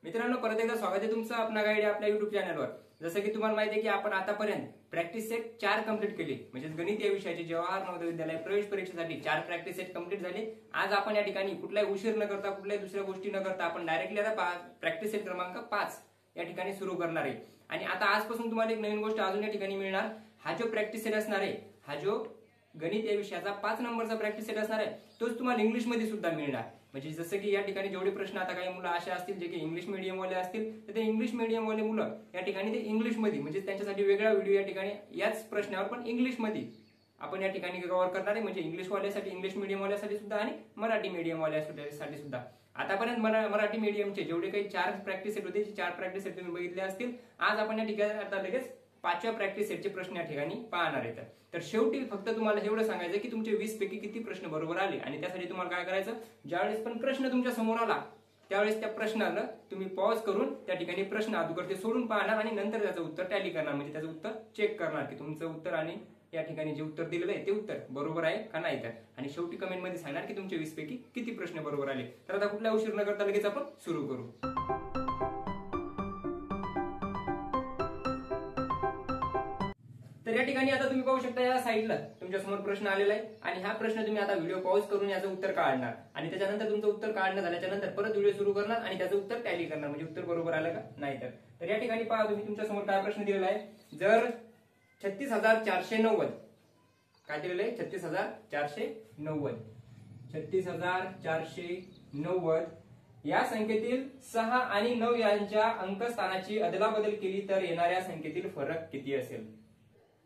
मित्रांनो, परत एकदा स्वागत आहे तुमचं आपला गाईड आपल्या युट्यूब चॅनलवर। जसं की तुम्हाला माहिती आहे की आपण आतापर्यंत प्रॅक्टिस सेट 4 कंप्लीट केली, म्हणजे गणित या विषयाची जवाहर नवोदय विद्यालय प्रवेश परीक्षेसाठी 4 प्रॅक्टिस सेट कंप्लीट झाले। आज आपण या ठिकाणी कुठलाही उशीर न करता, कुठल्याही दुसऱ्या गोष्टी न करता आपण डायरेक्टली आता प्रॅक्टिस सेट क्रमांक 5 या ठिकाणी सुरू करणार आहे। आणि आता आजपासून तुम्हाला एक नवीन गोष्ट अजून या ठिकाणी मिळणार। हा जो प्रॅक्टिस सेट असणार आहे, हा जो गणित या विषयाचा 5 नंबरचा प्रॅक्टिस सेट असणार आहे, तोच तुम्हाला इंग्लिश मध्ये सुद्धा मिळणार। म्हणजे जसं की या ठिकाणी जेवढे प्रश्न आता काही मुलं असे असतील जे की इंग्लिश मीडियम वाले असतील, तर ते इंग्लिश मीडियम वाले मुलं या ठिकाणी ते इंग्लिश मध्ये, म्हणजे त्यांच्यासाठी वेगळा व्हिडिओ या ठिकाणी याच प्रश्नावर पण इंग्लिश मध्ये आपण या ठिकाणी कव्हर करणार आहे। म्हणजे इंग्लिश वाल्यासाठी, इंग्लिश मीडियम वाल्यासाठी सुद्धा आणि मराठी मीडियम वाल्यासाठी सुद्धा। आतापर्यंत मराठी मीडियमचे जेवढे काही 4 प्रॅक्टिस सेट होते, 4 प्रॅक्टिस सेट तुम्ही बघितले असतील। आज आपण या ठिकाणी आता लगेच 5व्या प्रॅक्टिस सेटचे प्रश्न या ठिकाणी पाहणार आहेत। तर शेवटी फक्त तुम्हाला एवढं सांगायचं की तुमचे 20 पैकी किती प्रश्न बरोबर आले, आणि त्यासाठी तुम्हाला काय करायचं, ज्यावेळेस पण प्रश्न तुमच्या समोर आला त्यावेळेस त्या प्रश्नाला तुम्ही पॉज करून त्या ठिकाणी प्रश्न अगोदर ते सोडून पाहणार आणि नंतर त्याचं उत्तर टॅली करणार, म्हणजे त्याचं उत्तर चेक करणार की तुमचं उत्तर आणि या ठिकाणी जे उत्तर दिलेलं आहे ते उत्तर बरोबर आहे का नाही। तर आणि शेवटी कमेंट मध्ये सांगणार की तुमचे 20 पैकी किती प्रश्न बरोबर आले। तर आता कुठला उशीर न करता लगेच आपण सुरू करू। तर या ठिकाणी आता तुम्ही पाहू शकता, या साईडला तुमच्या समोर प्रश्न आलेला आहे आणि हा प्रश्न तुम्ही आता व्हिडिओ पॉज करून याचं उत्तर काढणार आणि त्याच्यानंतर तुमचं उत्तर काढणं झाल्याच्या नंतर परत व्हिडिओ सुरू करणार आणि त्याचं उत्तर टॅली करणार, म्हणजे उत्तर बरोबर आलं का नाही। तर या ठिकाणी पहा तुम्ही, तुमच्या समोर काय प्रश्न दिलेला आहे। जर 36,490 काय दिलेलं आहे, 36,490 36,490 या संख्येतील 6 आणि 9 यांच्या अंकस्थानाची अदलाबदल केली तर येणाऱ्या संख्येतील फरक किती असेल।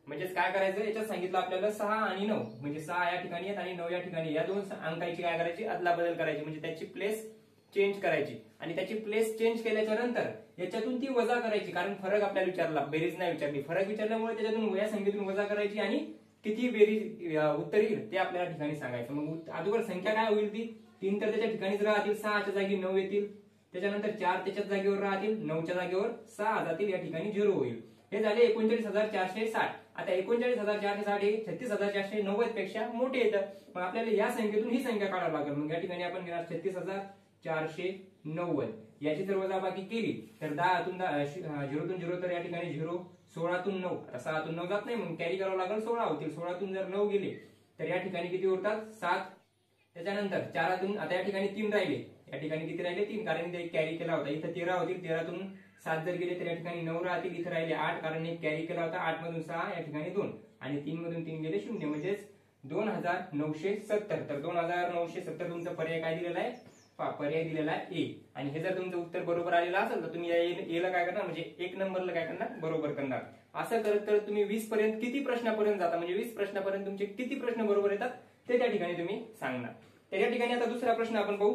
म्हणजेच काय करायचं, याच्यात सांगितलं आपल्याला 6 आणि 9, म्हणजे 6 या ठिकाणी आहेत आणि 9 या ठिकाणी, या दोन अंकाची काय करायची, अदलाबदल करायची, म्हणजे त्याची प्लेस चेंज करायची। आणि त्याची प्लेस चेंज केल्याच्या नंतर याच्यातून ती वजा करायची, कारण फरक आपल्याला विचारला, बेरीज नाही विचारली। फरक विचारल्यामुळे त्याच्यातून या संख्येतून वजा करायची आणि किती बेरीज उत्तर येईल ते आपल्याला ठिकाणी सांगायचं। मग अगोदर संख्या काय होईल, ती 3 तर त्याच्या ठिकाणीच राहतील, 6च्या जागी 9 येतील, त्याच्यानंतर 4 त्याच्याच जागेवर राहतील, 9च्या जागेवर 6 जातील, या ठिकाणी 0 होईल। हे झाले 39,460। आता 39,460 हे 36,490 पेक्षा मोठे येतं, मग आपल्याला या संख्येतून ही संख्या काढावी लागेल। मग या ठिकाणी आपण घेणार 36,490, याची जर वजाबाकी केली तर 10तून 0तून 0 तर या ठिकाणी 0, 16तून 9, आता 6तून 9 जात नाही, मग कॅरी करावं लागेल, 16 होतील। 16तून जर 9 गेले तर या ठिकाणी किती उरतात, 7। त्याच्यानंतर 4तून आता या ठिकाणी 3 राहिले, या ठिकाणी किती राहिले, 3, कारण इथे एक कॅरी केला होता, इथे 13 होतील। 13तून 7 जर गेले तर या ठिकाणी 9 राहतील, इथे राहिले 8, कारण एक कॅरी केला होता। 8 मधून 6, या ठिकाणी 2, आणि 3 मधून 3 गेले 0, म्हणजेच 2,970। तर 2,970 तुमचा पर्याय काय दिलेला आहे, पर्याय दिलेला आहे ए। आणि हे जर तुमचं उत्तर बरोबर आलेलं असेल तर तुम्ही ए ला काय करणार, म्हणजे 1 नंबरला काय करणार, बरोबर करणार। असं करत करत तुम्ही 20 पर्यंत किती प्रश्नापर्यंत जाता, म्हणजे 20 प्रश्नापर्यंत तुमचे किती प्रश्न बरोबर येतात ते त्या ठिकाणी तुम्ही सांगणार। तर या ठिकाणी आता दुसरा प्रश्न आपण पाहू।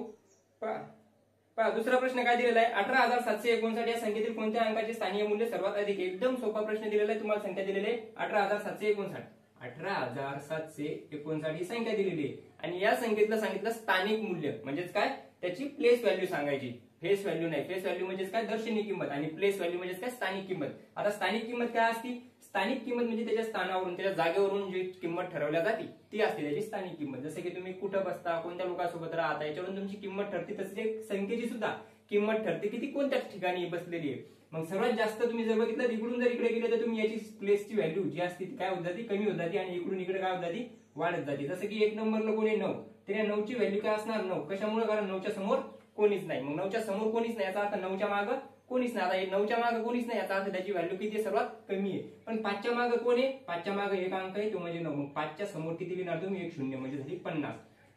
पहा दुसरा प्रश्न काय दिलेला आहे, 18,759 या संख्येतील कोणत्या अंकाचे स्थानीय मूल्य सर्वात अधिक। एकदम सोपा प्रश्न दिलेला आहे, तुम्हाला संख्या दिलेली आहे 18,759। 18,759 ही संख्या दिलेली आहे आणि या संख्येतलं सांगितलं स्थानिक मूल्य, म्हणजेच काय, त्याची प्लेस व्हॅल्यू सांगायची, फेस व्हॅल्यू नाही। फेस व्हॅल्यू म्हणजेच काय, दर्शनी किंमत, आणि प्लेस व्हॅल्यू म्हणजेच काय, स्थानिक किंमत। आता स्थानिक किंमत काय असती, स्थानिक किंमत म्हणजे त्याच्या स्थानावरून, त्याच्या जागेवरून जी किंमत ठरवल्या जाते ती असते त्याची स्थानिक किंमत। जसं की तुम्ही कुठं बसता, कोणत्या लोकांसोबत राहता, याच्यावरून तुमची किंमत ठरते, तसेच संख्येची सुद्धा किंमत ठरते की ती कोणत्या ठिकाणी बसलेली आहे। मग सर्वात जास्त तुम्ही जर बघितलं, इकडून जर इकडे गेले तर तुम्ही याची प्लेसची व्हॅल्यू जी असते ती काय होत जाते, कमी होत जाते, आणि इकडून इकडे काय होत जाते, वाढत जाते। जसं की 1 नंबरला कोणी 9, तर या 9ची व्हॅल्यू काय असणार, 9, कशामुळे, कारण 9च्या समोर कोणीच नाही। मग 9च्या समोर कोणीच नाही याचा अर्थ 9च्या मागे कोणीच नाही। आता 9च्या मागे कोणीच नाही याचा अर्थ त्याची व्हॅल्यू किती आहे, सर्वात कमी आहे। पण 5च्या मागे कोण आहे, 5च्या मागे एक अंक आहे, तो म्हणजे 9, मग 5च्या समोर किती लिहिणार तुम्ही, 1 0, म्हणजे झाली 50।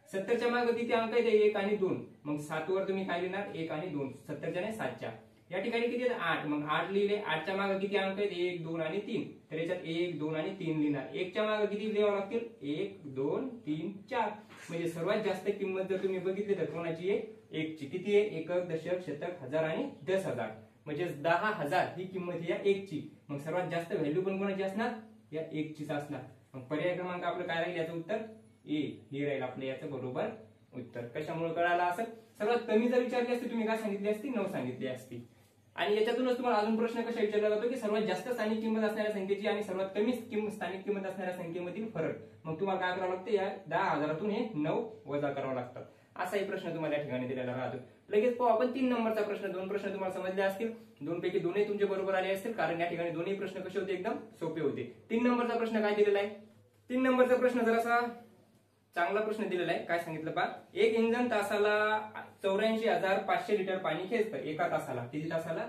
70च्या मागे किती अंक आहे, 1 आणि 2, मग 7 वर तुम्ही काय लिहिणार, 1 आणि 2, 70च्या नाही 7च्या। या ठिकाणी किती आहे, 8, मग 8 लिहिले। 8च्या मागे किती अंक आहेत, 1 2 आणि 3, तर याच्यात 1 2 आणि 3 लिहिणार। 1च्या मागे किती लिहावं लागतील, 1 2 3 4, म्हणजे सर्वात जास्त किंमत जर तुम्ही बघितली तर कोणाची आहे, 1 ची। किती आहे, एकक, दशक, शतक, हजार आणि 10,000, म्हणजे 10,000 ही किंमत आहे या 1 ची। मग सर्वात जास्त व्हॅल्यू पण कोणाची असणार, या 1 चीच असणार। मग पर्याय क्रमांक आपलं काय राहील, याचं उत्तर ए हे राहील आपलं याचं बरोबर उत्तर। कशामुळे कळालं असेल, सर्वात कमी जर विचारली असती तुम्ही काय सांगितली असती, 9 सांगितली असती। आणि याच्यातूनच तुम्हाला अजून प्रश्न कसा विचारला जातो की सर्वात जास्त स्थानिक किंमत असणाऱ्या संख्येची आणि सर्वात कमी स्थानिक किंमत असणाऱ्या संख्येमधील फरक। मग तुम्हाला काय करावं लागतं, या 10,000तून हे 9 वजा करावं लागतं, असाही प्रश्न तुम्हाला या ठिकाणी दिलेला राहतो। लगेच पाहू आपण 3 नंबरचा प्रश्न. 2 प्रश्न तुम्हाला समजले असतील, 2 पैकी 2 तुमचे बरोबर आले असतील, कारण या ठिकाणी दोन्ही प्रश्न कसे होते, एकदम सोपे होते. 3 नंबरचा प्रश्न काय दिलेला आहे? 3 नंबरचा प्रश्न जरासा चांगला प्रश्न दिलेला आहे. काय सांगितलं पहा, एक इंधन तासाला 84,500 लिटर पाणी खेचतं एका तासाला. किती तासाला?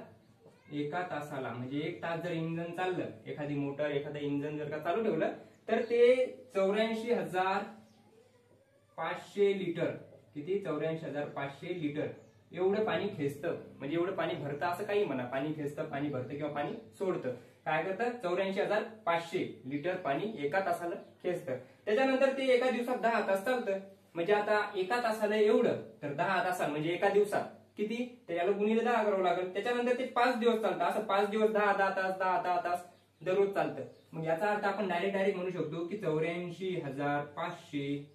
एका तासाला. म्हणजे 1 तास जर इंधन चाललं, एखादी मोटर एखादं इंधन जर का चालू ठेवलं, तर ते 84,500 लिटर, किती? 84,500 लिटर एवढं पाणी खेचतं. म्हणजे एवढं पाणी भरतं असं काही म्हणा, पाणी खेचतं, पाणी भरतं किंवा पाणी सोडतं. काय करतं? 84,500 लिटर पाणी एका तासाला खेचतं. त्याच्यानंतर ते एका दिवसात 10 तास चालतं. म्हणजे आता एका तासाला एवढं, तर 10 तासाला म्हणजे एका दिवसात किती? त्याला गुणिले 10 करावं लागेल. त्याच्यानंतर ते 5 दिवस चालतं. असं 5 दिवस 10 तास 10 तास दररोज चालतं. मग याचा अर्थ आपण डायरेक्ट म्हणू शकतो की 84,500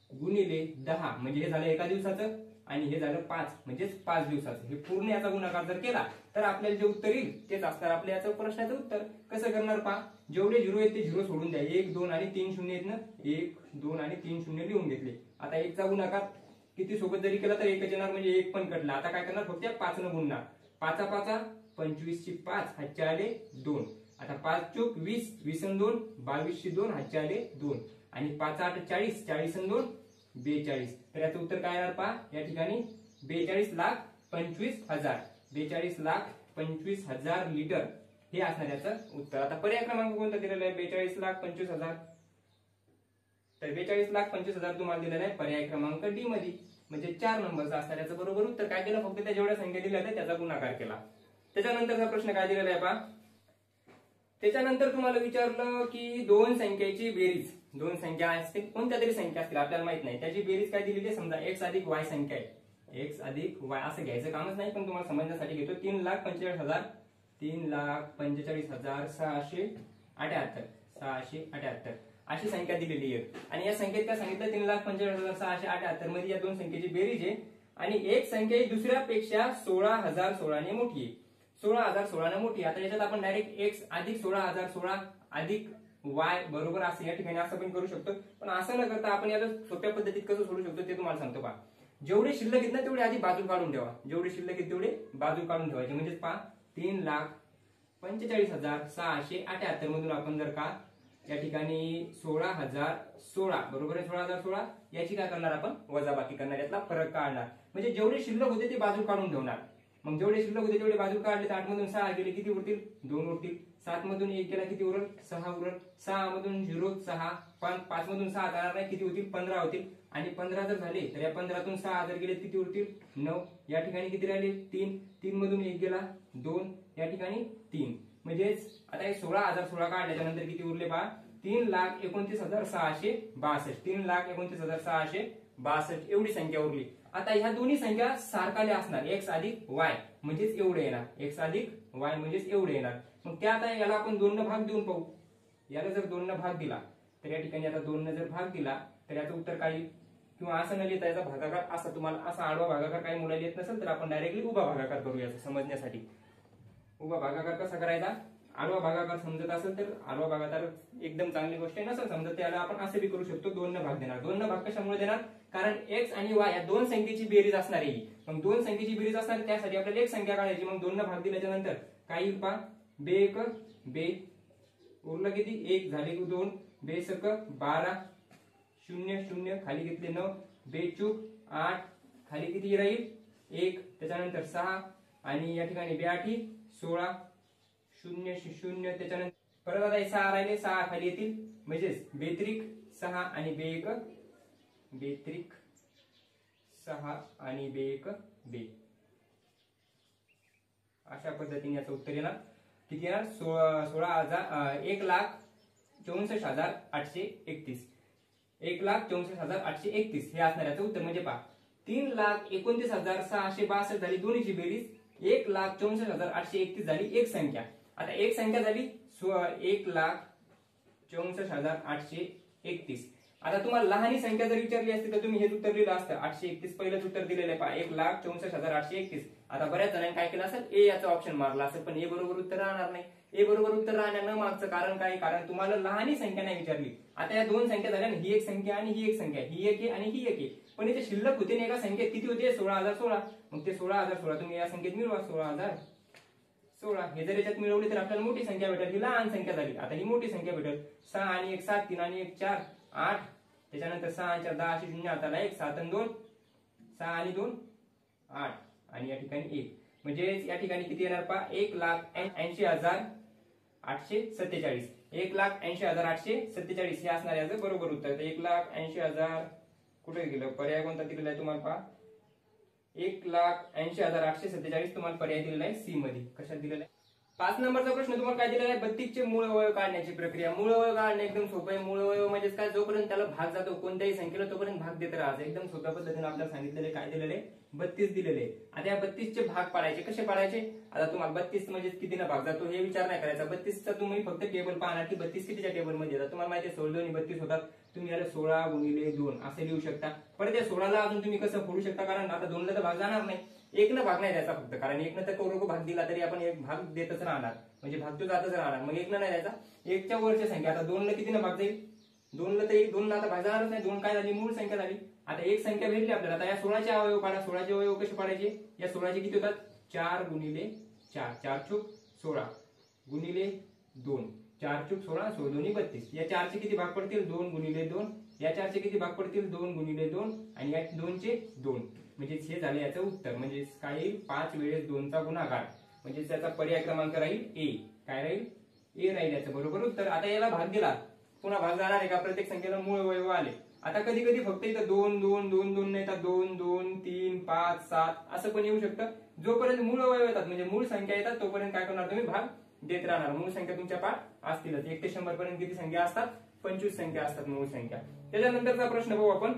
गुणिले 10 म्हणजे हे झालं एका दिवसाचं, आणि हे झालं 5 म्हणजेच 5 दिवसाचं. हे पूर्ण याचा गुणाकार जर केला तर आपल्याला जे उत्तर येईल तेच असणार आपल्या याचं प्रश्नाचं उत्तर. कसं करणार पहा, जेवढे झिरो आहेत ते झिरो सोडून द्या. 1 2 आणि 3 शून्य आहेत ना, 1 2 आणि 3 शून्य लिहून घेतले. आता 1 चा गुणाकार किती सोबत जरी केला तर 1च येणार, म्हणजे 1 पण कटला. आता काय करणार? फक्त 5 न गुणणार. 5 5 25 ची 5 हातचे आले 2. आता 5 चूक 20, 20 आणि 2 22 ची 2 हातचे आले 2, आणि 5 8 40, 40 आणि 2 42. तर याचं उत्तर काय येणार पहा, या ठिकाणी 42,25,000. 42,25,000 लिटर हे असणार याचं उत्तर. आता पर्याय क्रमांक कोणता दिलेला आहे? 42,25,000. तर 42,25,000 तुम्हाला दिलेला आहे पर्याय क्रमांक डी मध्ये, म्हणजे 4 नंबरचा असणार याचं बरोबर उत्तर. काय केलं? फक्त त्या जेवढ्या संख्या दिल्या होत्या त्याचा गुणाकार केला. त्याच्यानंतरचा प्रश्न काय दिलेला आहे पहा, त्याच्यानंतर तुम्हाला विचारलं की दोन संख्येची बेरीज, दोन संख्या असतील, कोणत्या तरी संख्या असतील आपल्याला माहित नाही, त्याची बेरीज काय दिलेली आहे? समजा x अधिक y संख्या आहे, x अधिक y असं घ्यायचं कामच नाही, पण तुम्हाला समजण्यासाठी घेतो. 3,45,000 3,45,678 अशी संख्या दिलेली आहे. आणि या संख्येत काय सांगितलं? 3,45,678 मध्ये या दोन संख्येची बेरीज आहे, आणि एक संख्या ही दुसऱ्यापेक्षा 16,016 ने मोठी आहे. 16,016 ने मोठी. आता याच्यात आपण डायरेक्ट x अधिक 16,016 अधिक y बरोबर असं या ठिकाणी असं पण करू शकतो, पण असं न करता आपण याला सोप्या पद्धतीत कसं सोडू शकतो ते तुम्हाला सांगतो पहा. जेवढे शिल्लक आहेत ना तेवढे आधी बाजू काढून ठेवा. जेवढे शिल्लक आहेत तेवढे बाजू काढून ठेवायचे. म्हणजे पहा 3,45,678 मधून आपण जर का या ठिकाणी 16,016 बरोबर आहे, 16,016 याची काय करणार? आपण वजाबाकी करणार, यातला फरक काढणार. म्हणजे जेवढे शिल्लक होते ते बाजू काढून ठेवणार. मग जेवढे शिल्लक होते तेवढे बाजू काढले तर 8 मधून 6 गेले किती उरतील? 2 उरतील. 7 मधून 1 गेला किती उरल? 6 उरल. 6 मधून 0 6, 5 मधून 6 जाणार नाही, किती होतील? 15 होतील. आणि 15 जर झाले तर या 15तून 6 जर गेले किती उरतील? 9. या ठिकाणी किती राहिले? 3. 3 मधून 1 गेला 2, या ठिकाणी 3. म्हणजेच आता हे 16,016 काढल्याच्या नंतर किती उरले पहा? 3,29,662. 3,29,662 एवढी संख्या उरली. आता ह्या दोन्ही संख्या सारखाल्या असणार, x अधिक y म्हणजेच एवढे येणार, x अधिक y म्हणजेच एवढे येणार. मग त्या आता याला आपण 2 न भाग देऊन पाहू. याला जर 2 न भाग दिला तर या ठिकाणी आता 2 न जर भाग दिला तर याचं उत्तर काय येईल? किंवा असं न लिहिता याचा भागाकार असा, तुम्हाला असा आडवा भागाकार काही मुलाला येत नसेल तर आपण डायरेक्टली उभा भागाकार करू याचं समजण्यासाठी. उभा भागाकार कसा करायचा? आडवा भागाकार समजत असेल तर आडवा भागाकार एकदम चांगली गोष्ट आहे, नसेल समजत त्याला आपण असे बी करू शकतो. 2 न भाग देणार. 2 न भाग कशामुळे देणार? कारण x आणि y या दोन संख्येची बेरीज असणार आहे. मग दोन संख्येची बेरीज असणार, त्यासाठी आपल्याला एक संख्या काढायची. मग 2 न भाग दिल्याच्या नंतर काय येईल पहा? बे 1 बे, उरलं किती? 1 झाले 2, बे 1 12, 0 0 खाली घेतले 9, बे चूक 8, खाली किती राहील? 1, त्याच्यानंतर 6, आणि या ठिकाणी बे 8 16, 0 0, त्याच्यानंतर परत आता 6 राहिले, 6 खाली येतील, म्हणजेच बेत्रिक 6 आणि बे 1 बेत्रिक 6 आणि बे 1 बे. अशा पद्धतीने याचं उत्तर येणार. किती येणार? 1,64,831. 1,64,831 हे असणार याचं उत्तर. म्हणजे पहा 3,29,662 झाली दोन्हीची बेरीज, 1,64,831 झाली एक संख्या. आता एक संख्या झाली 1,64,831. आता तुम्हाला लहानी संख्या जर विचारली असती तर तुम्ही हेच उत्तर लिहिलं असतं. 831 पहिलंच उत्तर दिलेलं आहे पहा, 1,64,831. आता बऱ्याच जणांनी काय केलं असेल? ए याचा ऑप्शन मारला असेल, पण ए बरोबर उत्तर राहणार नाही. ए बरोबर उत्तर राहणार न मागचं कारण काय? कारण तुम्हाला लहानी संख्या नाही विचारली. आता या दोन संख्या झाल्या, ही एक संख्या आणि ही एक संख्या, ही एक आहे आणि ही एक आहे, पण इथे शिल्लक होते ना एका संख्येत किती होते? 16,016. मग ते 16,016 तुम्ही या संख्येत मिळवा 16,016. हे जर याच्यात मिळवली तर आपल्याला मोठी संख्या भेटेल, ही लहान संख्या झाली. आता ही मोठी संख्या भेटेल. 6 आणि 1 7, 3 आणि 1 4 8. त्याच्यानंतर 6 आणि 4 10 अशी शून्य हाताला 1 7 आणि 2 6 आणि 2 8 आणि या ठिकाणी 1. म्हणजे या ठिकाणी किती येणार पहा 1,80,847. 1,80,847 हे असणार याचं बरोबर उत्तर. 1,80,000 कुठे गेलं, पर्याय कोणता दिलेला आहे तुम्हाला पहा 1,80,847 तुम्हाला पर्याय दिलेला आहे सी मध्ये. कशात दिलेला आहे? 5 नंबरचा प्रश्न तुम्हाला काय दिलेला आहे 32 चे मूळ अवयव काढण्याची प्रक्रिया. मूळ अवयव काढणे एकदम सोपं आहे. मूळ अवयव म्हणजे काय, जोपर्यंत त्याला भाग जातो कोणत्याही संख्येला तोपर्यंत भाग देत राहायचं. एकदम सोप्या पद्धतीने आपल्याला सांगितलेले काय दिलेले 32 दिलेले. आता या 32 चे भाग पाडायचे. कसे पाडायचे? आता तुम्हाला 32 म्हणजे कितीने भाग जातो हे विचार नाही करायचा. 32 चा तुम्ही फक्त टेबल पाहणार की 32 कितीच्या टेबल मध्ये येतात. तुम्हाला माहिती आहे 16 दोन्ही 32 होतात. तुम्ही याला 16 गुणिले 2 असे लिहू शकता. परत या 16 ला अजून तुम्ही कसं फोडू शकता, कारण आता 2 ला तर भाग जाणार नाही, 1 न भाग नाही द्यायचा फक्त, कारण 1 न तर कौरव भाग दिला तरी आपण एक भाग देतच राहणार, म्हणजे भाग तो जातच राहणार. मग 1 न नाही द्यायचा. 1 च्या वरची संख्या आता 2 ला किती न भाग जाईल? 2 ला तर 2 ला आता भाग जाणारच नाही. 2 काय झाली? मूळ संख्या झाली. आता एक संख्या भेटली आपल्याला. आता या 16 चे अवयव काढा. 16 चे अवयव कसे पाडायचे? या 16 चे किती होतात? 4 गुणिले 4 4 चूक 16 गुणिले 2 4 चूक 16 16 दोन्ही 32. या 4 चे किती भाग पडतील? 2 गुणिले 2. या 4 चे किती भाग पडतील? 2 गुणिले 2 आणि या 2 चे 2. म्हणजे हे झाले याचं उत्तर. म्हणजे काय येईल? 5 वेळेस 2 चा गुणाकार. म्हणजे त्याचा पर्याय क्रमांक राहील ए. काय राहील? ए राहील याचं बरोबर उत्तर. आता याला भाग दिला, पुन्हा भाग जाणार आहे का? प्रत्येक संख्येला मूळ अवयव आले. आता कधी कधी फक्त इथं 2 2 2 2 नाही तर 2 2 3 5 7 असं पण येऊ शकतं. जोपर्यंत मूळ अवयव येतात म्हणजे मूळ संख्या येतात तोपर्यंत काय करणार तुम्ही? भाग देत राहणार. मूळ संख्या तुमच्या पाठ असतीलच. 1 ते 100 पर्यंत किती संख्या असतात? 25 संख्या असतात मूळ संख्या. त्याच्यानंतरचा प्रश्न बघू आपण.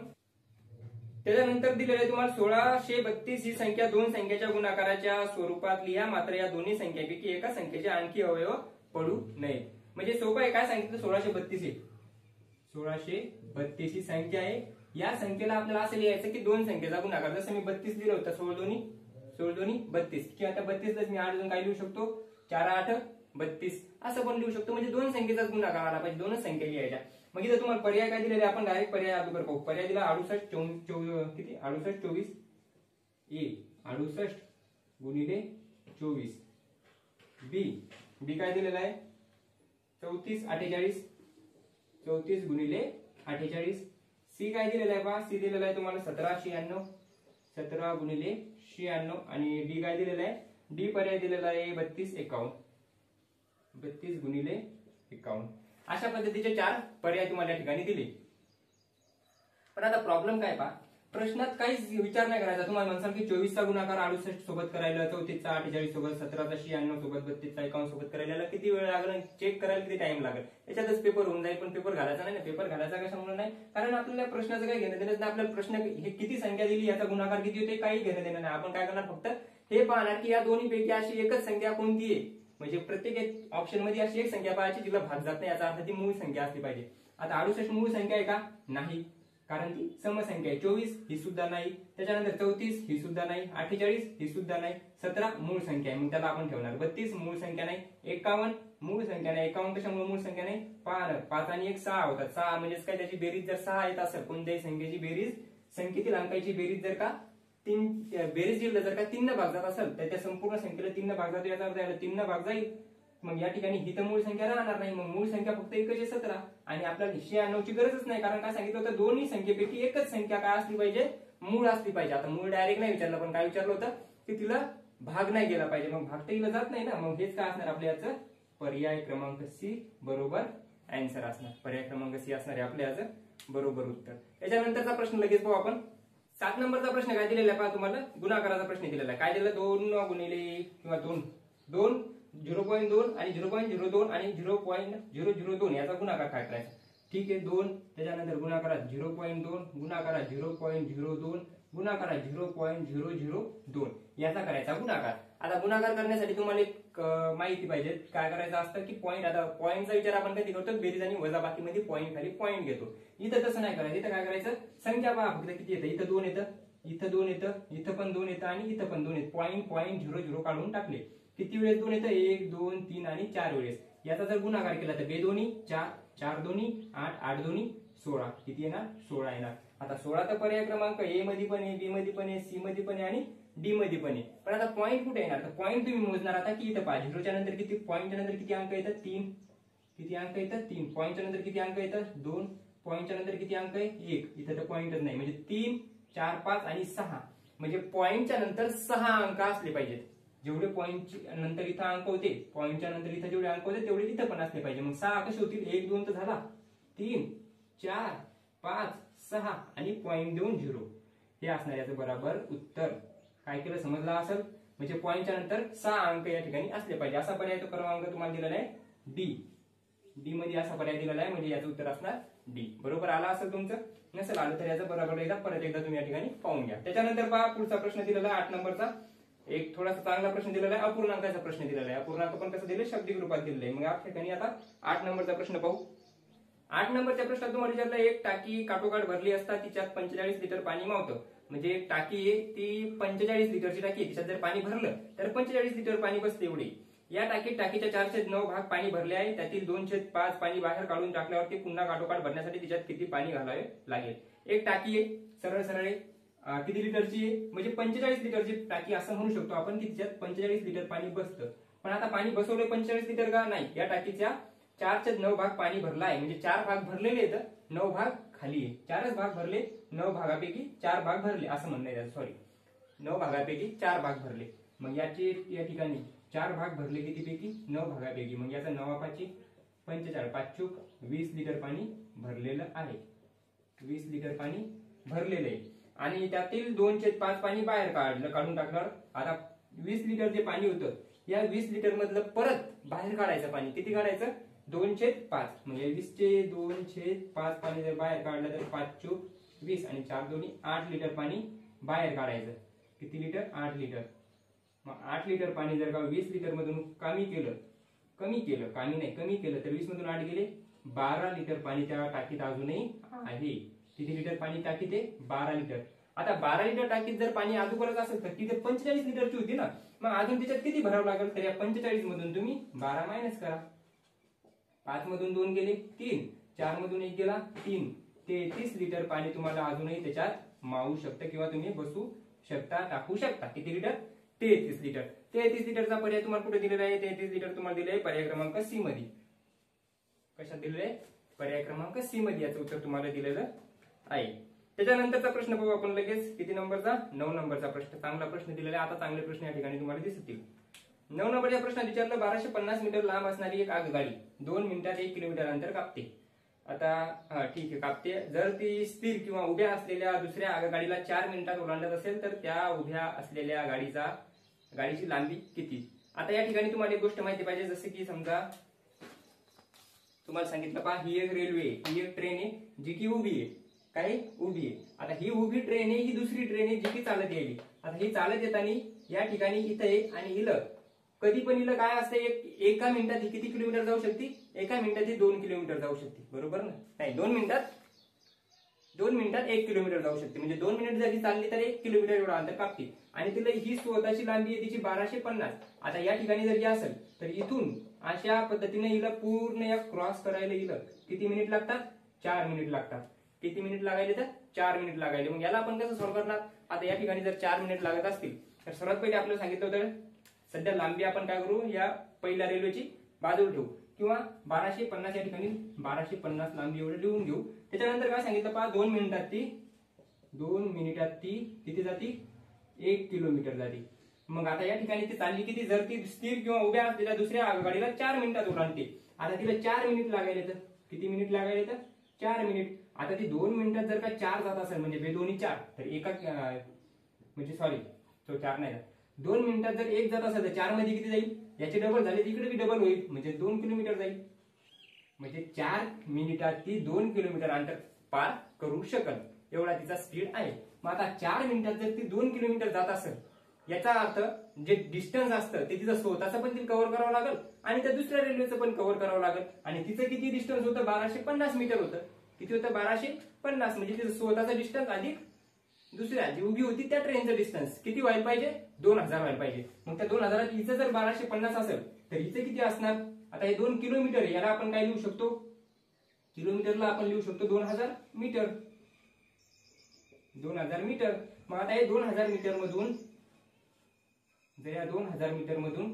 त्याच्यानंतर दिलेले आहे तुम्हाला 1632 ही संख्या दोन संख्येच्या गुणाकाराच्या स्वरूपात लिहा, मात्र या दोन्ही संख्येपैकी एका संख्येचे आणखी अवयव पडू नये. म्हणजे सोपं आहे. काय सांगितलं? 1632 आहे. 1632 ही संख्या आहे. या संख्येला आपल्याला असं लिहायचं की दोन संख्येचा गुणाकार. जसं मी 32 लिहिलं होतं 16 दोन्ही 32 किंवा आता 32 ला मी 8 अजून काय लिहू शकतो? 4 8 32 असं पण लिहू शकतो. म्हणजे दोन संख्येचा गुणाकार आला पाहिजे. दोनच संख्या लिहायच्या. मग इथं तुम्हाला पर्याय काय दिलेले? आपण डायरेक्ट पर्याय अगोदर पाहू. पर्याय दिला 68 किती 68 24 ए 68 गुणिले 24 बी. बी काय दिलेला आहे? 34 48 34 गुणिले 48. सी काय दिलेला आहे पहा? सी दिलेला आहे तुम्हाला 17 96 17 गुणिले 96. आणि डी काय दिलेला आहे? डी पर्याय दिलेला आहे 32 51 32 गुणिले 51. अशा पद्धतीचे 4 पर्याय तुम्हाला या ठिकाणी दिले. पण आता प्रॉब्लेम काय पहा, प्रश्नात काहीच विचार नाही करायचा. तुम्हाला म्हणसाल की 24 चा गुणाकार 68 सोबत करायला, 34 चा 48 सोबत, 17 चा 96 सोबत, 32 चा 51 सोबत करायला किती वेळ लागेल? चेक करायला किती टाइम लागेल? याच्यातच पेपर होऊन जाईल. पण पेपर घालायचा नाही ना. पेपर घालायचा कशामुळे नाही? कारण आपल्याला प्रश्नाचं काही घेणं देणं नाही. आपल्याला प्रश्न हे किती संख्या दिली, याचा गुणाकार किती होते, काही घेणं देणं नाही. आपण काय करणार? फक्त हे पाहणार की या दोन्ही पैकी अशी एकच संख्या कोणती आहे. म्हणजे प्रत्येक ऑप्शन मध्ये अशी एक संख्या पाहायची जिला भाग जात नाही. याचा अर्थ ती मूळ संख्या असली पाहिजे. आता 68 मूळ संख्या आहे का? नाही, कारण ती समसंख्या आहे. 24 ही सुद्धा नाही. त्याच्यानंतर 34 ही सुद्धा नाही. 48 ही सुद्धा नाही. 17 मूळ संख्या आहे, मग त्याला आपण ठेवणार. 32 मूळ संख्या नाही. 51 मूळ संख्या नाही. 51 कशामुळे मूळ संख्या नाही? 5 आणि 1 6 होतात. 6 म्हणजेच काय? त्याची बेरीज जर 6 येत असेल, कोणत्याही संख्येची बेरीज, संख्येतील अंकाची बेरीज जर का बेरीज जर का 3 न भाग जात असेल तर त्या संपूर्ण संख्येला 3 न भाग जातो. याचा अर्थ याला 3 न भाग जाईल. मग या ठिकाणी ही तर मूळ संख्या राहणार नाही. मग मूळ संख्या फक्त एकच आहे 17. आणि आपल्याला 96 ची गरजच नाही, कारण काय सांगितलं होतं? दोन्ही संख्येपैकी एकच संख्या काय असली पाहिजे? मूळ असली पाहिजे. आता मूळ डायरेक्ट नाही विचारलं, पण काय विचारलं होतं की तिला भाग नाही गेला पाहिजे. मग भाग तर हिला जात नाही ना. मग हेच काय असणार आपल्या याचं? पर्याय क्रमांक सी बरोबर आन्सर असणार. पर्याय क्रमांक सी असणार आहे आपल्या याचं बरोबर उत्तर. याच्यानंतरचा प्रश्न लगेच पाहू आपण. 7 नंबरचा प्रश्न काय दिलेला आहे पहा तुम्हाला? गुणाकाराचा प्रश्न दिलेला आहे. काय दिलेला? 2 गुणिले किंवा 2 0.2 आणि 0.02 आणि 0.002 याचा गुणाकार काय करायचा? ठीक आहे. 2 त्याच्यानंतर गुणाकारात 0.2 गुणाकारात 0.02 गुणाकारात 0.002 याचा करायचा गुणाकार. आता गुणाकार करण्यासाठी तुम्हाला एक माहिती पाहिजे. काय करायचं असतं की पॉईंट. आता पॉईंटचा विचार आपण कधी करतो? बेरीज आणि वजाबाकी मध्ये पॉईंट खाली पॉईंट घेतो. इथं तसं नाही करायचं. इथं काय करायचं? संख्या पहा फक्त किती येतं. इथं 2 येतं, इथं 2 येतं, इथं पण 2 येतं आणि इथं पण 2 येतं. पॉईंट 0 काढून टाकले. किती वेळेस 2 येतं? 1 2 3 आणि 4 वेळेस. याचा जर गुणाकार केला तर 2 दोन्ही 4 4 दोन्ही 8 8 दोन्ही 16. किती येणार? 16 येणार. आता 16 तर पर्याय क्रमांक ए मध्ये पण आहे, बी मध्ये पण आहे, सी मध्ये पण आहे आणि डी मध्ये पण आहे, पण आता पॉईंट कुठे येणार? तर पॉईंट तुम्ही मोजणार आता की इथं पहा, झिरोच्या नंतर किती, पॉईंटच्या नंतर किती अंक येतात? 3. किती अंक येतात? 3. पॉईंटच्या नंतर किती अंक येतात? 2. पॉईंटच्या नंतर किती अंक आहे? 1. इथं तर पॉईंटच नाही, म्हणजे 3, 4, 5 आणि 6, म्हणजे पॉईंटच्या नंतर 6 अंक असले पाहिजेत. जेवढे पॉईंटच्या नंतर इथं अंक होते, पॉईंटच्या नंतर इथं जेवढे अंक होते तेवढे इथं पण असले पाहिजे. मग 6 कसे होतील? 1, 2 तर झाला, 3, 4, 5, 6 आणि पॉईंट देऊन 0. हे असणार याचं बरोबर उत्तर. काय केलं समजलं असेल? म्हणजे पॉईंटच्या नंतर 6 अंक या ठिकाणी असले पाहिजे. असा पर्याय तो क्रमांक तुम्हाला दिलेला आहे डी. डी मध्ये असा पर्याय दिलेला आहे, म्हणजे याचं उत्तर असणार डी. बरोबर आला असेल तुमचं? नसेल आलं तर याचं बरोबर एकदा परत एकदा तुम्ही या ठिकाणी पाहून घ्या. त्याच्यानंतर पहा पुढचा प्रश्न दिलेला आहे 8 नंबरचा. एक थोडासा चांगला प्रश्न दिलेला आहे, अपूर्णांकाचा प्रश्न दिलेला आहे. अपूर्णांक पण कसं दिले? शाब्दिक रूपात दिलेलं आहे. मग या ठिकाणी आता 8 नंबरचा प्रश्न पाहू. 8 नंबरच्या प्रश्नात तुम्हाला विचारलं, एक टाकी काठोकाठ भरली असता तिच्यात 45 लिटर पाणी मावतं. म्हणजे एक टाकी आहे ती 45 लिटरची टाकी आहे, तिच्यात जर पाणी भरलं तर 45 लिटर पाणी बसते एवढी. या टाकीत टाकीच्या 4/9 भाग पाणी भरले आहे, त्यातील 2/5 पाणी बाहेर काढून टाकल्यावरती पुन्हा काठोकाठ भरण्यासाठी तिच्यात किती पाणी घालावे लागेल? एक टाकी आहे, सरळ सरळ किती लिटरची आहे? म्हणजे 45 लिटरची टाकी असं म्हणू शकतो आपण की तिच्यात 45 लिटर पाणी बसतं. पण आता पाणी बसवलं 45 लिटर का? नाही, या टाकीच्या 4/9 भाग पाणी भरला आहे, म्हणजे 4 भाग भरलेले आहेत, 9 भाग खाली आहे. 4च भाग भरले, 9 भागापैकी 4 भाग भरले असं म्हणणं आहे. सॉरी, 9 भागापैकी 4 भाग भरले. मग याचे या ठिकाणी 4 भाग भरले कितीपैकी? 9 भागापैकी. मग याचा 9 5 45, 5 20 लिटर पाणी भरलेलं आहे. 20 लिटर पाणी भरलेलं आहे आणि त्यातील 2/5 पाणी बाहेर काढून टाकणार. आता 20 लिटर जे पाणी होतं, या 20 लिटर मधलं परत बाहेर काढायचं पाणी. किती काढायचं? 2/5. म्हणजे 20चे 2/5 पाणी जर बाहेर काढलं तर 5 20 आणि 4 2 8 लिटर पाणी बाहेर काढायचं. किती लिटर? 8 लिटर. मग 8 लिटर पाणी जर का 20 लिटर मधून कमी केलं तर 20 मधून 8 गेले, 12 लिटर पाणी त्या टाकीत अजूनही आहे. किती लिटर पाणी टाकीत आहे? 12 लिटर. आता 12 लिटर टाकीत जर पाणी अजूनच असेल तर तिथे 45 लिटरची होती ना, मग अजून त्याच्यात किती भरावं लागेल? तर या 45 मधून तुम्ही 12 मायनस करा. 5 मधून 2 गेले 3, 4 मधून 1 गेला 3, 33 लिटर पाणी तुम्हाला अजूनही त्याच्यात मावू शकतं किंवा तुम्ही बसू शकता, टाकू शकता. किती लिटर? 33 लिटर. 33 लिटरचा पर्याय तुम्हाला कुठे दिलेला आहे? 33 लिटर तुम्हाला दिले आहे पर्याय क्रमांक सी मध्ये. कशात दिलेलं आहे? पर्याय क्रमांक सी मध्ये याचं उत्तर तुम्हाला दिलेलं आहे. त्याच्यानंतरचा प्रश्न पाहू आपण लगेच. किती नंबरचा? 9 नंबरचा प्रश्न. चांगला प्रश्न दिलेला आहे. आता चांगले प्रश्न या ठिकाणी तुम्हाला दिसतील. 9 नंबरच्या प्रश्नात विचारलं, 1250 मीटर लांब असणारी एक आगगाडी 2 मिनिटात 1 किलोमीटर अंतर कापते. आता ठीक आहे, कापते. जर ती स्थिर किंवा उभ्या असलेल्या दुसऱ्या आगगाडीला 4 मिनिटात ओलांडत असेल तर त्या उभ्या असलेल्या गाडीची लांबी किती? आता या ठिकाणी तुम्हाला एक गोष्ट माहिती पाहिजे, जसं की समजा तुम्हाला सांगितलं पहा, ही एक रेल्वे आहे, ही एक ट्रेन आहे जी की उभी आहे. काय? उभी आहे. आता ही उभी ट्रेन आहे, ही दुसरी ट्रेन आहे जी की चालत यायली. आता ही चालत येताना या ठिकाणी इथं आहे आणि हिलं कधी पण हिलं काय असते, एका मिनिटात ही किती किलोमीटर जाऊ शकते? एका मिनिटात ही 2 किलोमीटर जाऊ शकते. बरोबर ना? नाही, 2 मिनिटात 1 किलोमीटर जाऊ शकते. म्हणजे 2 मिनिट जरी चालली तर 1 किलोमीटर एवढा अंतर कापते. आणि तिला ही स्वतःची लांबी आहे तिची 1250. आता या ठिकाणी जर ही असेल तर इथून अशा पद्धतीने हिला पूर्ण या क्रॉस करायला हिला किती मिनिट लागतात? 4 मिनिट लागतात. किती मिनिट लागायले? तर 4 मिनिट लागायले. मग याला आपण कसं सॉल्व्ह करणार? आता या ठिकाणी जर 4 मिनिट लागत असतील तर सर्वात पहिले आपल्याला सांगितलं होतं, सध्या लांबी आपण काय करू? या पहिल्या रेल्वेची बाजूला ठेवू किंवा 1250 या ठिकाणी 1250 लांबी एवढं लिहून घेऊ. त्याच्यानंतर काय सांगितलं पहा, 2 मिनिटात ती किती जाती? 1 किलोमीटर जाते. मग आता या ठिकाणी ती चालली किती? जर ती स्थिर किंवा उभ्या असलेल्या दुसऱ्या आगगाडीला 4 मिनिटात ओलांडते. आता तिला 4 मिनिट लागायले तर किती मिनिट लागायले? तर 4 मिनिट. आता ती 2 मिनिटात जर का 4 जात असेल म्हणजे बेदोनी 4 तर एका म्हणजे सॉरी तो 4 नाही, 2 मिनिटात जर 1 जात असेल तर 4 मध्ये किती जाईल? याचे डबल झाले, तिकडे बी डबल होईल म्हणजे 2 किलोमीटर जाईल. म्हणजे 4 मिनिटात ती 2 किलोमीटर अंतर पार करू शकल एवढा तिचा स्पीड आहे. मग आता 4 मिनिटात जर ती 2 किलोमीटर जात असेल याचा अर्थ जे डिस्टन्स असतं ते तिचं स्वतःचं पण तिला कव्हर करावं लागेल आणि त्या दुसऱ्या रेल्वेचं पण कव्हर करावं लागेल. आणि तिचं किती डिस्टन्स होतं? 1250 मीटर होतं. किती होतं? 1250. म्हणजे तिचं स्वतःचं डिस्टन्स अधिक दुसऱ्या जी उभी होती त्या ट्रेनचं डिस्टन्स किती व्हायला पाहिजे? 2000 व्हायला पाहिजे. मग त्या 2000 हिचं जर 1250 असेल तर हिचं किती असणार? आता हे 2 किलोमीटर आहे, याला आपण काय लिहू शकतो? किलोमीटरला आपण लिहू शकतो 2000 मीटर. 2000 मीटर. मग आता हे 2000 मीटर मधून जर या 2000 मीटर मधून